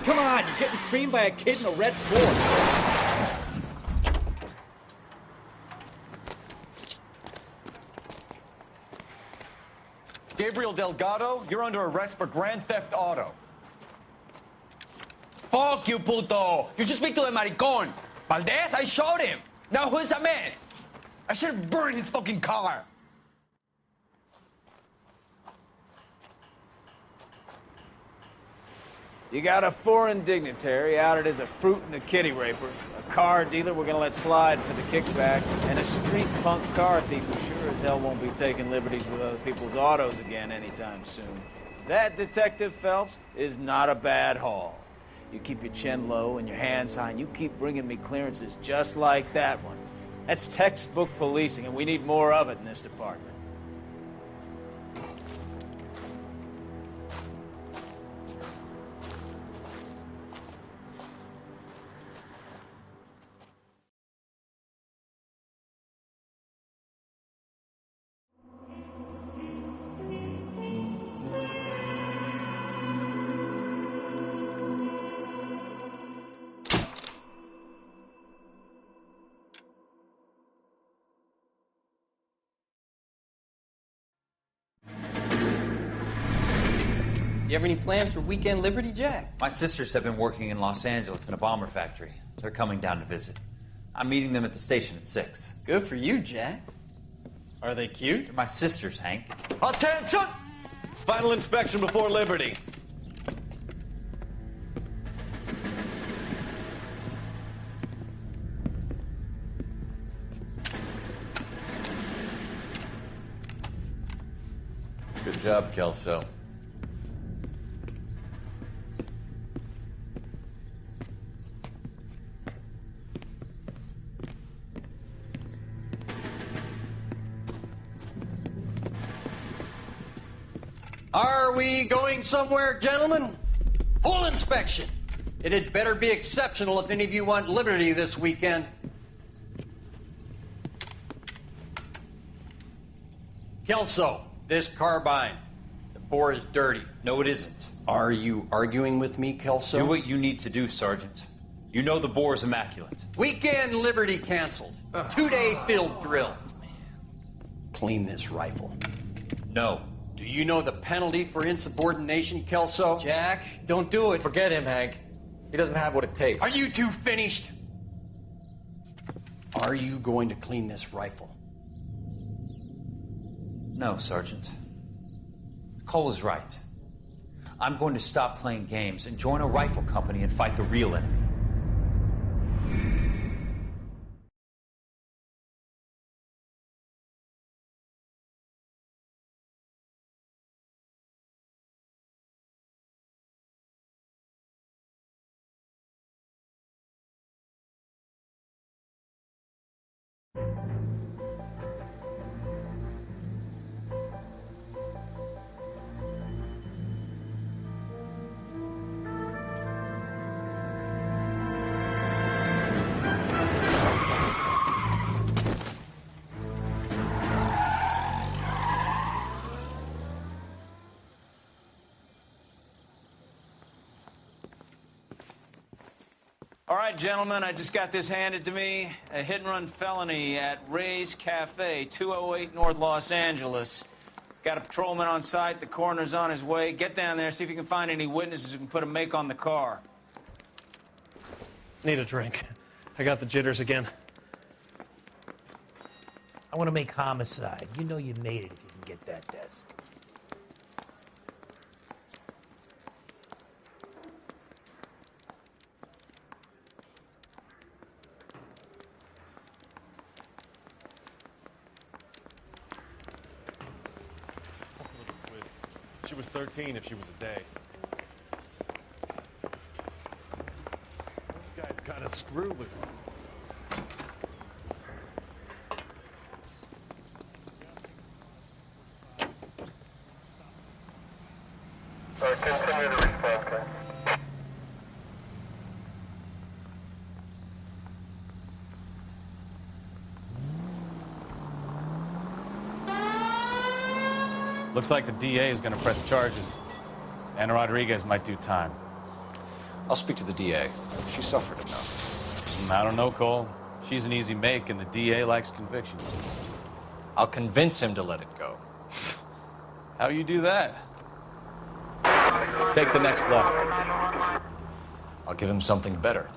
Come on, you're getting creamed by a kid in a red Ford. Gabriel Delgado, you're under arrest for Grand Theft Auto. Fuck you, puto! You should speak to the maricón. Valdez, I showed him. Now who's the man? I should have burned his fucking car. You got a foreign dignitary outed as a fruit and a kitty raper, a car dealer we're gonna let slide for the kickbacks, and a street punk car thief who sure as hell won't be taking liberties with other people's autos again anytime soon. That, Detective Phelps, is not a bad haul. You keep your chin low and your hands high, and you keep bringing me clearances just like that one. That's textbook policing, and we need more of it in this department. You have any plans for Weekend Liberty, Jack? My sisters have been working in Los Angeles in a bomber factory. They're coming down to visit. I'm meeting them at the station at 6. Good for you, Jack. Are they cute? They're my sisters, Hank. Attention! Final inspection before Liberty. Good job, Kelso. Are we going somewhere, gentlemen? Full inspection. It had better be exceptional if any of you want liberty this weekend. Kelso, this carbine. The bore is dirty. No, it isn't. Are you arguing with me, Kelso? Do what you need to do, Sergeant. You know the bore is immaculate. Weekend liberty canceled. 2-day field drill. Clean this rifle. No. Do you know the penalty for insubordination, Kelso? Jack, don't do it. Forget him, Hank. He doesn't have what it takes. Are you two finished? Are you going to clean this rifle? No, Sergeant. Cole is right. I'm going to stop playing games and join a rifle company and fight the real enemy. All right, gentlemen, I just got this handed to me. A hit-and-run felony at Ray's Cafe, 208 North Los Angeles. Got a patrolman on site. The coroner's on his way. Get down there, see if you can find any witnesses who can put a make on the car. Need a drink. I got the jitters again. I want to make homicide. You know you made it if you can get that desk. She was 13 if she was a day. This guy's got a screw loose. Continue the response, guys. Looks like the DA is going to press charges. Anna Rodriguez might do time. I'll speak to the DA. She suffered enough. I don't know, Cole. She's an easy make, and the DA likes conviction. I'll convince him to let it go. How you do that? Take the next left. I'll give him something better.